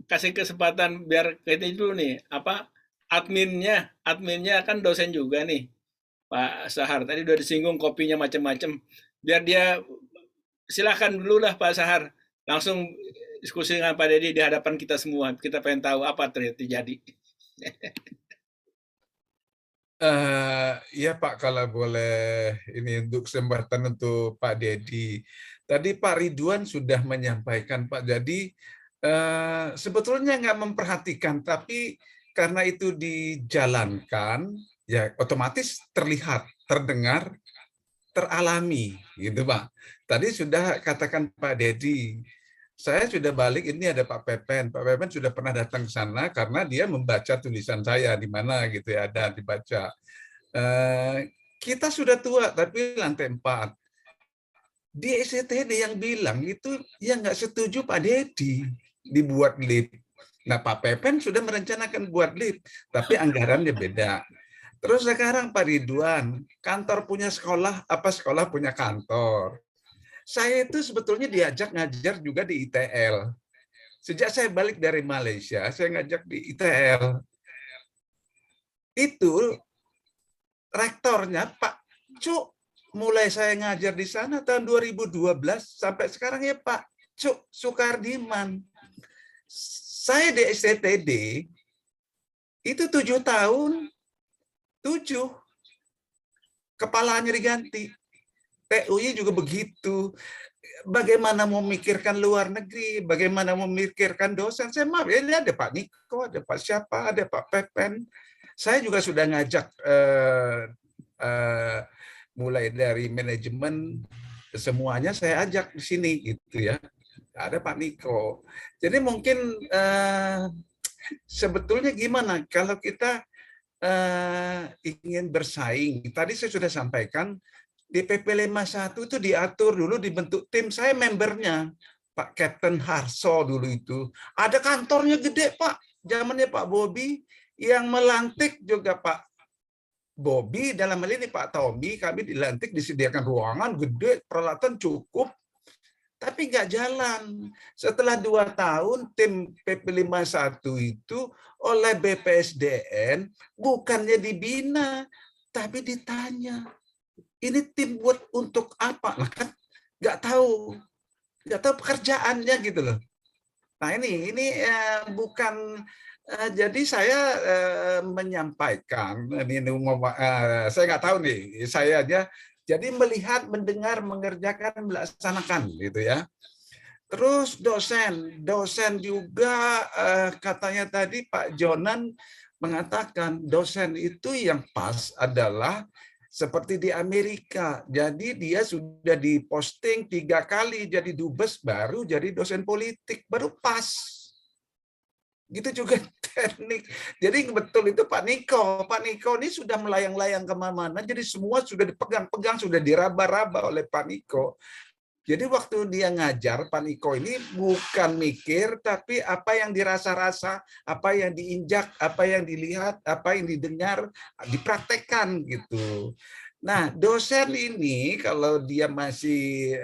kasih kesempatan biar kita dulu nih, adminnya kan dosen juga nih, Pak Sahar. Tadi udah disinggung kopinya macam-macam. Biar dia, silakan dulu lah Pak Sahar, langsung diskusi dengan Pak Dedi di hadapan kita semua. Kita pengen tahu apa terjadi. Ya Pak, kalau boleh ini untuk kesempatan untuk Pak Dedi. Tadi Pak Ridwan sudah menyampaikan Pak, jadi sebetulnya nggak memperhatikan, tapi karena itu dijalankan, ya otomatis terlihat, terdengar, teralami, gitu Pak. Tadi sudah katakan Pak Dedi, saya sudah balik, ini ada Pak Pepen. Pak Pepen sudah pernah datang ke sana karena dia membaca tulisan saya di mana gitu ya, ada dibaca. Kita sudah tua, tapi lantai 4. Di SCTD yang bilang itu yang nggak setuju Pak Dedi dibuat lift. Nah, Pak Pepen sudah merencanakan buat lift, tapi anggarannya beda. Terus sekarang Pak Ridwan, kantor punya sekolah, apa sekolah punya kantor. Saya itu sebetulnya diajak ngajar juga di ITL. Sejak saya balik dari Malaysia, saya ngajak di ITL. Itu rektornya Pak Cuk. Mulai saya ngajar di sana tahun 2012 sampai sekarang ya Pak Cuk Sukardiman. Saya di SCTD itu 7 tahun, 7. Kepalanya diganti. PUI juga begitu. Bagaimana memikirkan luar negeri, bagaimana memikirkan dosen. Saya maaf, ini ada Pak Niko, ada Pak siapa, ada Pak Pepen. Saya juga sudah ngajak mulai dari manajemen semuanya saya ajak di sini gitu ya. Ada Pak Niko. Jadi mungkin sebetulnya gimana kalau kita ingin bersaing. Tadi saya sudah sampaikan di PP 51 itu diatur dulu dibentuk tim, saya membernya Pak Captain Harso dulu itu. Ada kantornya gede Pak, zamannya Pak Bobi, yang melantik juga Pak Bobi, dalam hal ini Pak Tommy, kami dilantik, disediakan ruangan gede, peralatan cukup, tapi nggak jalan. Setelah 2 tahun, tim PP 51 itu oleh BPSDN bukannya dibina, tapi ditanya, ini tim buat untuk apa? Nah, kan nggak tahu pekerjaannya gitu loh. Nah ini bukan. Jadi saya menyampaikan, saya nggak tahu nih, saya aja. Jadi melihat, mendengar, mengerjakan, melaksanakan, gitu ya. Terus dosen juga katanya tadi Pak Jonan mengatakan dosen itu yang pas adalah seperti di Amerika. Jadi dia sudah diposting 3 kali jadi dubes, baru jadi dosen politik, baru pas. Gitu juga teknik. Jadi betul itu Pak Niko. Pak Niko ini sudah melayang-layang kemana-mana, jadi semua sudah dipegang-pegang, sudah diraba-raba oleh Pak Niko. Jadi waktu dia ngajar, Pak Niko ini bukan mikir, tapi apa yang dirasa-rasa, apa yang diinjak, apa yang dilihat, apa yang didengar, dipraktekkan gitu. Nah, dosen ini kalau dia masih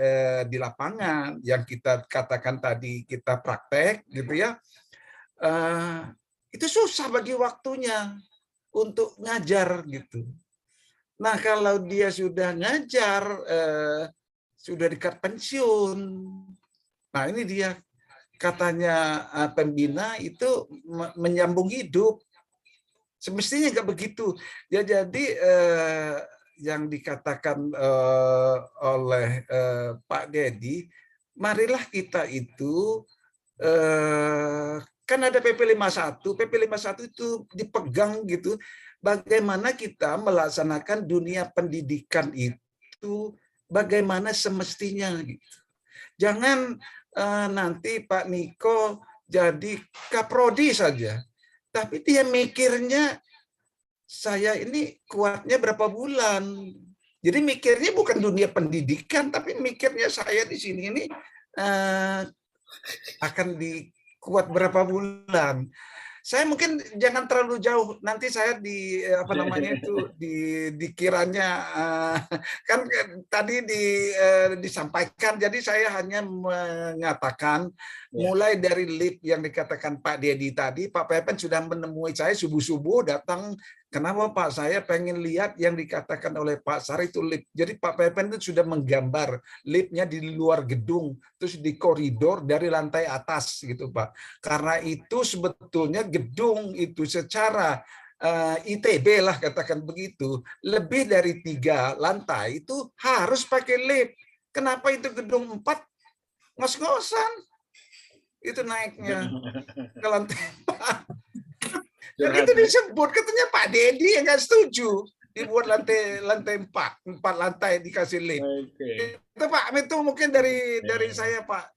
di lapangan, yang kita katakan tadi kita praktek gitu ya, itu susah bagi waktunya untuk ngajar gitu. Nah, kalau dia sudah ngajar, sudah dekat pensiun, nah ini dia katanya pembina itu menyambung hidup. Semestinya nggak begitu. Ya, jadi yang dikatakan oleh Pak Dedi, marilah kita itu kan ada PP 51, PP 51 itu dipegang gitu. Bagaimana kita melaksanakan dunia pendidikan itu, bagaimana semestinya gitu. Jangan nanti Pak Niko jadi kaprodi saja, tapi dia mikirnya saya ini kuatnya berapa bulan. Jadi mikirnya bukan dunia pendidikan, tapi mikirnya saya di sini ini akan kuat berapa bulan. Saya mungkin jangan terlalu jauh, nanti saya dikiranya kan tadi disampaikan, jadi saya hanya mengatakan mulai dari lift yang dikatakan Pak Dedi tadi, Pak Pepen sudah menemui saya subuh-subuh datang. Kenapa Pak? Saya pengen lihat yang dikatakan oleh Pak Sar itu lift. Jadi Pak Pepen itu sudah menggambar liftnya di luar gedung, terus di koridor dari lantai atas gitu Pak. Karena itu sebetulnya gedung itu secara ITB lah katakan begitu, lebih dari 3 lantai itu harus pakai lift. Kenapa itu gedung 4 ngos-ngosan? Itu naiknya ke lantai 4. Dan itu disebut, katanya Pak Dedi yang nggak setuju. dibuat lantai 4 lantai dikasih lift. Oke. Itu Pak, itu mungkin dari saya Pak.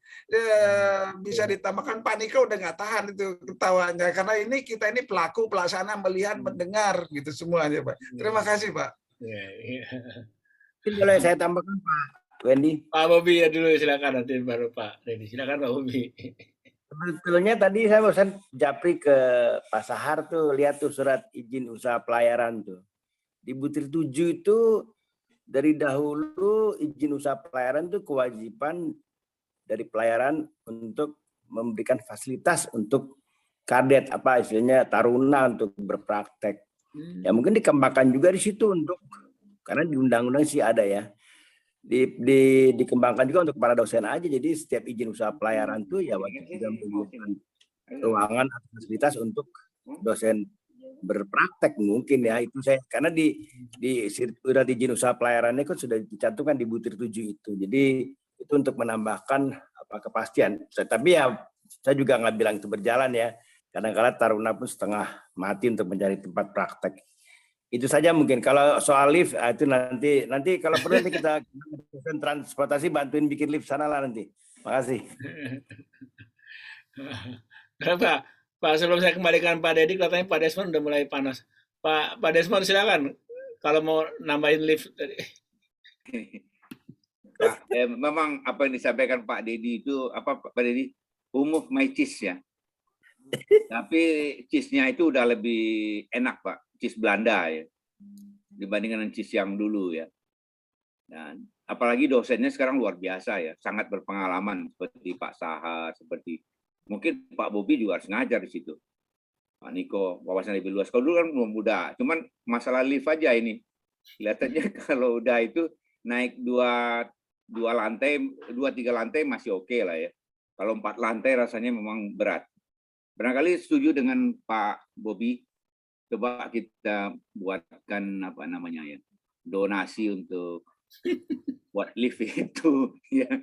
Bisa ditambahkan Pak Niko udah nggak tahan itu ketawanya karena kita ini pelaku pelaksana melihat mendengar gitu semuanya Pak. Terima kasih Pak. Mungkin boleh saya tambahkan Pak Wendy. Pak Bobi ya dulu silakan, nanti baru Pak Dedi. Silakan Pak Bobi. Sebetulnya tadi saya barusan japri ke Pak Sahar tuh, lihat tuh surat izin usaha pelayaran tuh. Di butir 7 itu dari dahulu izin usaha pelayaran tuh kewajiban dari pelayaran untuk memberikan fasilitas untuk kadet, apa istilahnya taruna untuk berpraktek. Ya mungkin dikembangkan juga di situ untuk, karena di undang-undang sih ada ya. Dikembangkan juga untuk para dosen aja, jadi setiap izin usaha pelayaran tuh ya wajib juga memberikan ruangan atau fasilitas untuk dosen berpraktek mungkin ya. Itu saya karena di surat izin usaha pelayarannya kan sudah dicantumkan di butir 7 itu, jadi itu untuk menambahkan kepastian. Tapi ya saya juga nggak bilang itu berjalan ya, kadang-kadang taruna pun setengah mati untuk mencari tempat praktek. Itu saja mungkin. Kalau soal lift itu nanti kalau perlu nanti kita transportasi bantuin bikin lift sana lah nanti. Makasih. Kenapa? Pak, sebelum saya kembalikan Pak Dedi, katanya Pak Desmond udah mulai panas. Pak Desmond silakan kalau mau nambahin lift tadi. Pak, memang apa yang disampaikan Pak Dedi itu Pak Dedi, umum my cheese ya. Tapi cheese-nya itu udah lebih enak Pak. Cheese Belanda ya, dibandingkan dengan cheese yang dulu ya. Dan apalagi dosennya sekarang luar biasa ya, sangat berpengalaman seperti Pak Sahar, seperti mungkin Pak Bobi juga harus ngajar di situ. Pak Niko wawasan lebih luas. Kalau dulu kan belum muda, cuman masalah lift aja ini. Kelihatannya kalau udah itu naik dua lantai, 2-3 lantai masih oke lah ya. Kalau 4 lantai rasanya memang berat. Barangkali setuju dengan Pak Bobi. Coba kita buatkan donasi untuk buat lift itu ya.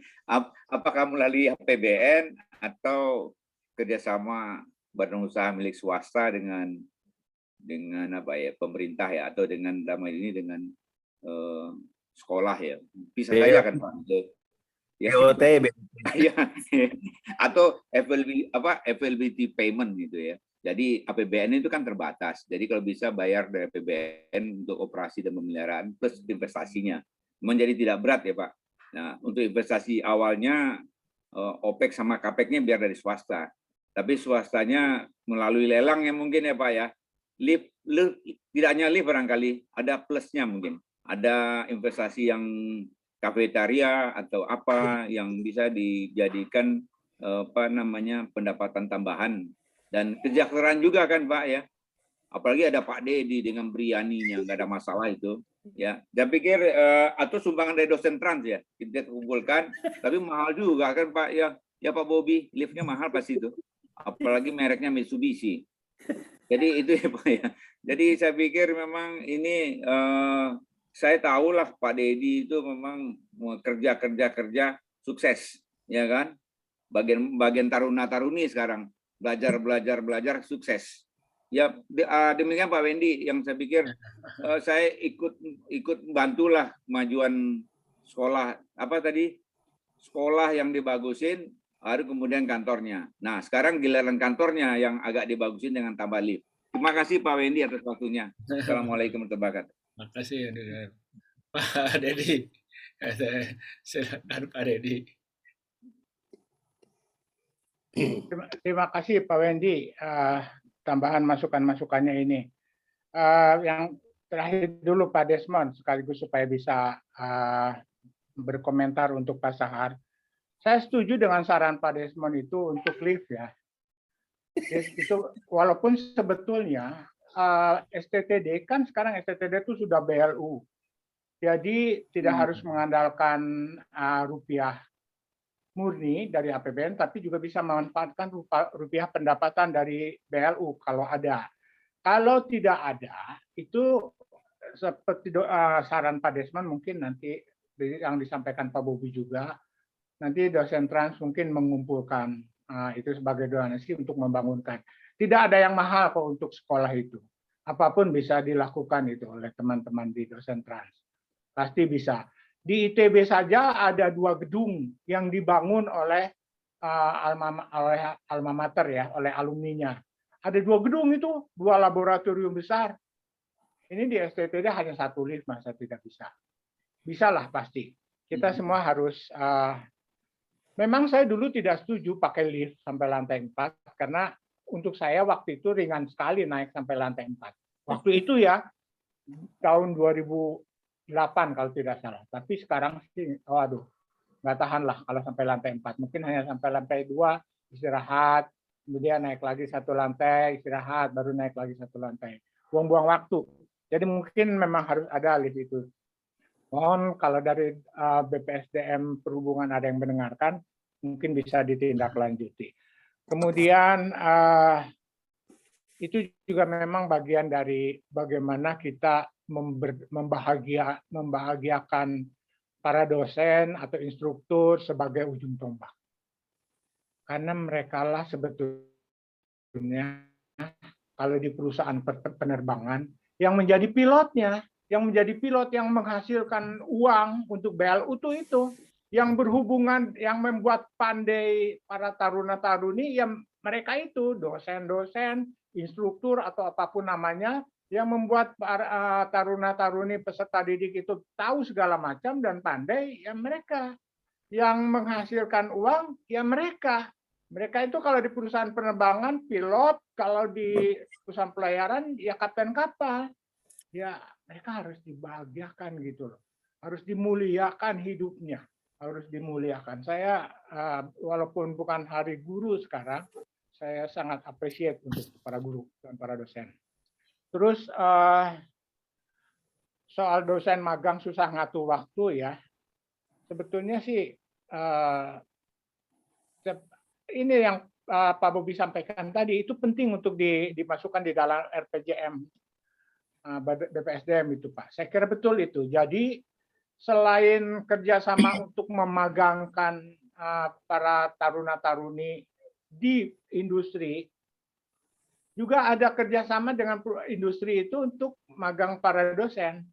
Apakah melalui APBN atau kerjasama badan usaha milik swasta dengan pemerintah ya, atau dengan ini dengan sekolah ya, bisa saja kan Pak ya, atau FLBT payment gitu ya. Jadi APBN itu kan terbatas. Jadi kalau bisa bayar dari APBN untuk operasi dan pemeliharaan plus investasinya. Menjadi tidak berat ya Pak. Nah, untuk investasi awalnya OPEX sama CAPEX-nya biar dari swasta. Tapi swastanya melalui lelang ya mungkin ya Pak ya. Lift tidak hanya lift barangkali, ada plusnya mungkin. Ada investasi yang kafetaria atau apa yang bisa dijadikan pendapatan tambahan. Dan kesejahteraan juga kan Pak ya, apalagi ada Pak Dedi dengan Brianinya, nggak ada masalah itu ya. Saya pikir atau sumbangan dari dosen trans ya kita kumpulkan, tapi mahal juga kan Pak ya Pak Bobi, liftnya mahal pasti itu, apalagi mereknya Mitsubishi. Jadi itu ya Pak ya. Jadi saya pikir memang ini saya tahulah Pak Dedi itu memang kerja sukses ya kan, bagian taruna-taruni sekarang. Belajar sukses ya. Demikian Pak Wendy yang saya pikir saya ikut bantulah kemajuan sekolah sekolah yang dibagusin, baru kemudian kantornya. Nah sekarang giliran kantornya yang agak dibagusin dengan tambah lift. Terima kasih Pak Wendy atas waktunya. Assalamualaikum warahmatullahi wabarakatuh. Terima kasih Pak Dedi. Silakan Pak Dedi. Terima kasih Pak Wendy, tambahan masukannya ini. Yang terakhir dulu Pak Desmond, sekaligus supaya bisa berkomentar untuk Pak Sahar. Saya setuju dengan saran Pak Desmond itu untuk lift ya. Itu walaupun sebetulnya STTD kan sekarang STTD itu sudah BLU. Jadi tidak harus mengandalkan rupiah murni dari APBN, tapi juga bisa memanfaatkan rupiah pendapatan dari BLU kalau ada. Kalau tidak ada, itu seperti saran Pak Desmond mungkin nanti yang disampaikan Pak Bobi juga, nanti dosen trans mungkin mengumpulkan itu sebagai donasi untuk membangunkan. Tidak ada yang mahal kok untuk sekolah itu. apapun bisa dilakukan itu oleh teman-teman di dosen trans. Pasti bisa. Di ITB saja ada 2 gedung yang dibangun oleh alma mater ya, oleh alumninya. Ada 2 gedung itu, 2 laboratorium besar. Ini di STTD hanya 1 lift, masa tidak bisa? Bisa lah pasti. Kita semua harus. Memang saya dulu tidak setuju pakai lift sampai lantai 4 karena untuk saya waktu itu ringan sekali naik sampai lantai 4. Waktu itu ya tahun 2008 kalau tidak salah. Tapi sekarang sih, waduh, nggak tahan lah kalau sampai lantai 4. Mungkin hanya sampai lantai 2 istirahat, kemudian naik lagi 1 lantai istirahat, baru naik lagi 1 lantai. Buang-buang waktu. Jadi mungkin memang harus ada lift itu. Mohon kalau dari BPSDM Perhubungan ada yang mendengarkan, mungkin bisa ditindaklanjuti. Kemudian itu juga memang bagian dari bagaimana kita membahagiakan para dosen atau instruktur sebagai ujung tombak. Karena merekalah sebetulnya kalau di perusahaan penerbangan yang menjadi pilotnya, yang menjadi pilot yang menghasilkan uang untuk BLU itu, yang berhubungan, yang membuat pandai para taruna-taruni, yang mereka itu dosen-dosen, instruktur atau apapun namanya, yang membuat para taruna-taruni peserta didik itu tahu segala macam dan pandai, ya mereka. Yang menghasilkan uang, ya mereka. Mereka itu kalau di perusahaan penerbangan pilot, kalau di perusahaan pelayaran ya kapten kapal. Ya mereka harus dibahagiakan gitu loh. Harus dimuliakan hidupnya, harus dimuliakan. Saya walaupun bukan hari guru sekarang, saya sangat appreciate untuk para guru dan para dosen. Terus soal dosen magang susah ngatur waktu ya. Sebetulnya sih ini yang Pak Bobi sampaikan tadi itu penting untuk dimasukkan di dalam RPJM BPSDM itu Pak. Saya kira betul itu. Jadi selain kerjasama untuk memagangkan para taruna-taruni di industri, juga ada kerjasama dengan industri itu untuk magang para dosen.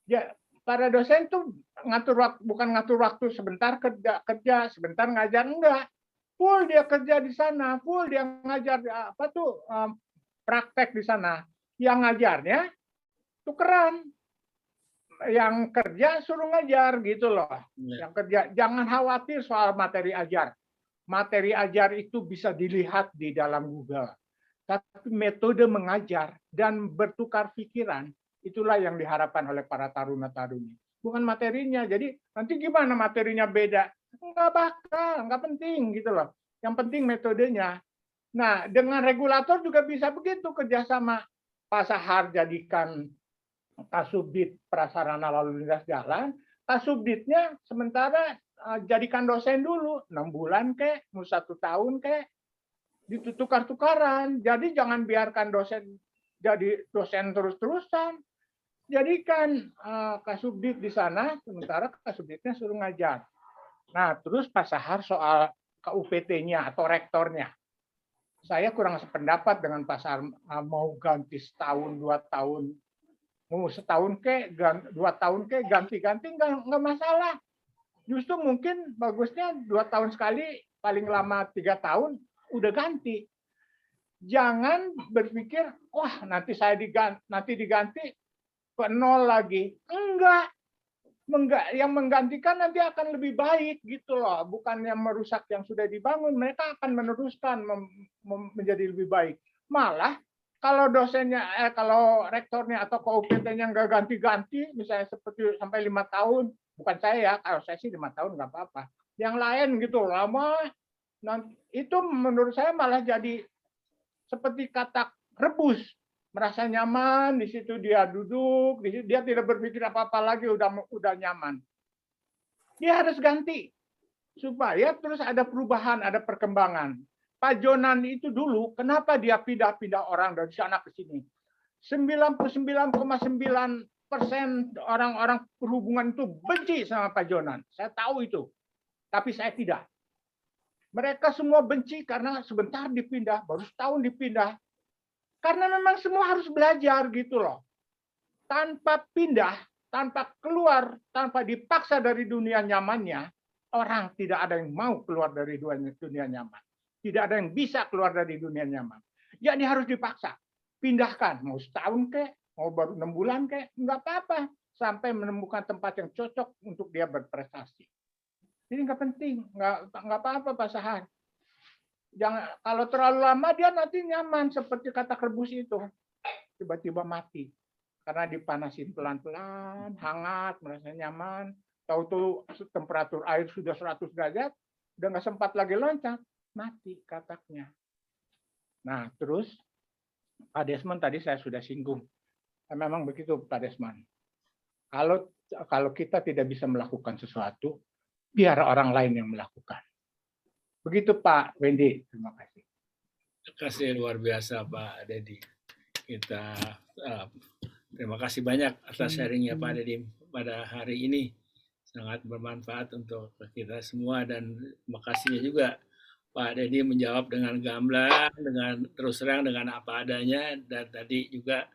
Ya, para dosen itu bukan ngatur waktu sebentar kerja, sebentar ngajar, enggak. Full dia kerja di sana, full dia ngajar praktek di sana. Yang ngajarnya tukeran, yang kerja suruh ngajar gitu loh. Yang kerja jangan khawatir soal materi ajar. Materi ajar itu bisa dilihat di dalam Google. Tapi metode mengajar dan bertukar pikiran itulah yang diharapkan oleh para taruna-taruni. Bukan materinya. Jadi nanti gimana materinya beda? Enggak bakal, enggak penting gitu loh. Yang penting metodenya. Nah, dengan regulator juga bisa begitu kerjasama. Pak Sahar jadikan Kasubdit prasarana lalu lintas jalan, Kasubditnya sementara jadikan dosen dulu 6 bulan kek, mau 1 tahun kek, ditukar-tukaran. Jadi jangan biarkan dosen jadi dosen terus-terusan. Jadikan Kasubdit di sana, sementara Kasubditnya suruh ngajar. Nah, terus Pak Sahar soal KUPT-nya atau rektornya. Saya kurang sependapat dengan Pak Sahar mau ganti setahun, 2 tahun. Mau setahun ke, 2 tahun ke, ganti-ganti nggak masalah. Justru mungkin bagusnya 2 tahun sekali, paling lama 3 tahun, udah ganti. Jangan berpikir, wah nanti diganti ke 0 lagi. Enggak. Yang menggantikan nanti akan lebih baik gitu loh, bukan yang merusak yang sudah dibangun. Mereka akan meneruskan menjadi lebih baik. Malah kalau dosennya, kalau rektornya atau KUPT-nya nggak ganti-ganti, misalnya seperti sampai 5 tahun, bukan saya, kalau saya sih 5 tahun nggak apa-apa. Yang lain gitu lama, itu menurut saya malah jadi seperti katak rebus. Merasa nyaman, di situ dia duduk, di situ dia tidak berpikir apa-apa lagi, udah nyaman. Dia harus ganti supaya terus ada perubahan, ada perkembangan. Pak Jonan itu dulu, kenapa dia pindah-pindah orang dari sana ke sini? 99,9% orang-orang perhubungan itu benci sama Pak Jonan. Saya tahu itu, tapi saya tidak. Mereka semua benci karena sebentar dipindah, baru setahun dipindah. Karena memang semua harus belajar gitu loh. Tanpa pindah, tanpa keluar, tanpa dipaksa dari dunia nyamannya, orang tidak ada yang mau keluar dari dunia nyaman. Tidak ada yang bisa keluar dari dunia nyaman. Jadi harus dipaksa. Pindahkan, mau setahun kek, mau baru 6 bulan kek, nggak apa-apa. Sampai menemukan tempat yang cocok untuk dia berprestasi. Ini nggak penting, nggak apa-apa Pak Sahar. Jangan, kalau terlalu lama dia nanti nyaman seperti kata krebus itu, tiba-tiba mati karena dipanasin pelan-pelan, hangat, merasa nyaman. Tahu-tahu temperatur air sudah 100 derajat, udah nggak sempat lagi loncat, mati kataknya. Nah terus Pak Desmond tadi saya sudah singgung, memang begitu Pak Desmond. Kalau kita tidak bisa melakukan sesuatu, biar orang lain yang melakukan. Begitu Pak Wendy, terima kasih. Terima kasih luar biasa Pak Dedi. Kita terima kasih banyak atas sharingnya Pak Dedi pada hari ini. Sangat bermanfaat untuk kita semua dan terima kasihnya juga Pak Dedi menjawab dengan gamblang, dengan terus terang, dengan apa adanya, dan tadi juga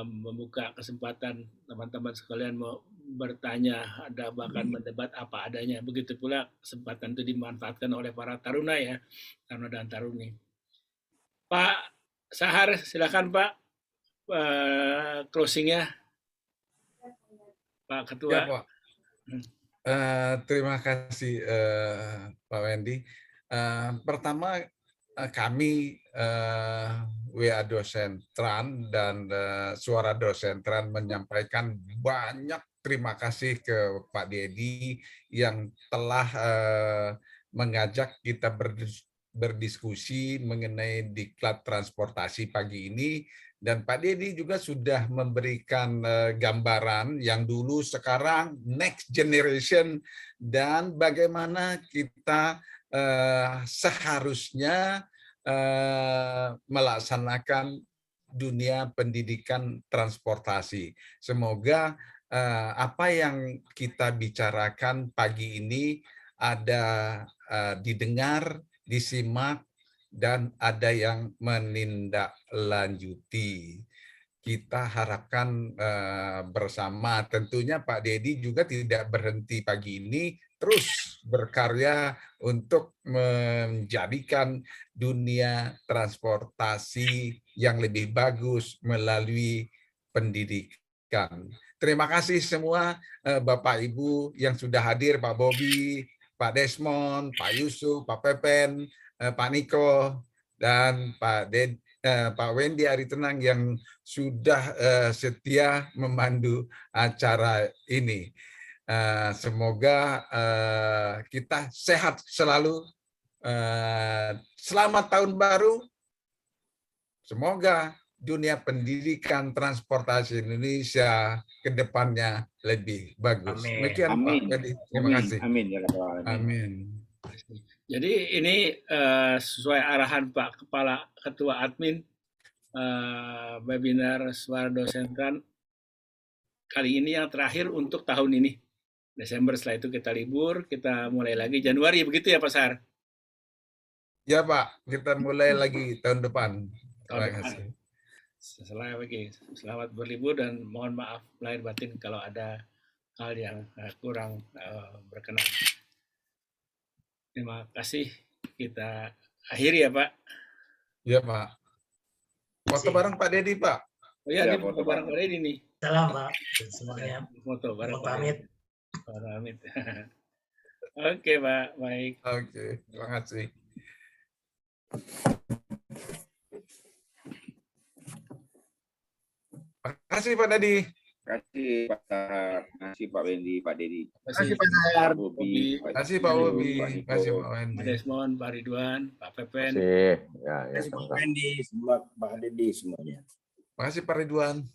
membuka kesempatan teman-teman sekalian mau bertanya, ada bahkan mendebat apa adanya. Begitu pula kesempatan itu dimanfaatkan oleh para taruna ya, taruna dan taruni. Pak Sahar, silakan Pak closingnya, Pak Ketua. Ya, Pak. Terima kasih Pak Wendy. Pertama kami WA Dosen Tran dan Suara Dosen Tran menyampaikan banyak terima kasih ke Pak Dedi yang telah mengajak kita berdiskusi mengenai diklat transportasi pagi ini, dan Pak Dedi juga sudah memberikan gambaran yang dulu, sekarang, next generation, dan bagaimana kita seharusnya melaksanakan dunia pendidikan transportasi. Semoga apa yang kita bicarakan pagi ini ada didengar, disimak, dan ada yang menindaklanjuti. Kita harapkan bersama, tentunya Pak Dedi juga tidak berhenti pagi ini, terus berkarya untuk menjadikan dunia transportasi yang lebih bagus melalui pendidikan. Terima kasih semua Bapak Ibu yang sudah hadir, Pak Bobi, Pak Desmond, Pak Yusuf, Pak Pepen, Pak Niko, dan Pak Wendy Aritenang yang sudah setia memandu acara ini. Semoga kita sehat selalu. Selamat tahun baru. Semoga dunia pendidikan transportasi Indonesia ke depannya lebih bagus. Demikian Pak Wendy. Terima kasih. Amin. Amin. Jadi ini sesuai arahan Pak Kepala Ketua Admin webinar Suara Dosen Tran kali ini yang terakhir untuk tahun ini. Desember, setelah itu kita libur, kita mulai lagi Januari, begitu ya Pak Sar? Ya Pak, kita mulai lagi tahun depan. Terima kasih. Selamat berlibur dan mohon maaf lahir batin kalau ada hal yang kurang berkenan. Terima kasih. Kita akhiri ya Pak. Ya Pak. Foto bareng Pak Dedi Pak. Oh iya, ini foto bareng Pak Dedi nih. Salam Pak semuanya. Foto bareng Pak Pamit. Pamit. Oke Pak, baik. Oke, terima kasih. Terima kasih Pak Dedi. Terima kasih Pak Sahar, terima kasih Pak Wendy, Pak Dedi. Terima kasih Pak Sahar, Pak Bobi, terima kasih Pak Bobi, terima kasih Pak Wendy. Pak Desmond, Pak Ridwan, Pak Pepen. Terima kasih. Terima kasih Pak Wendy, Pak Dedi semuanya. Terima kasih Pak Ridwan.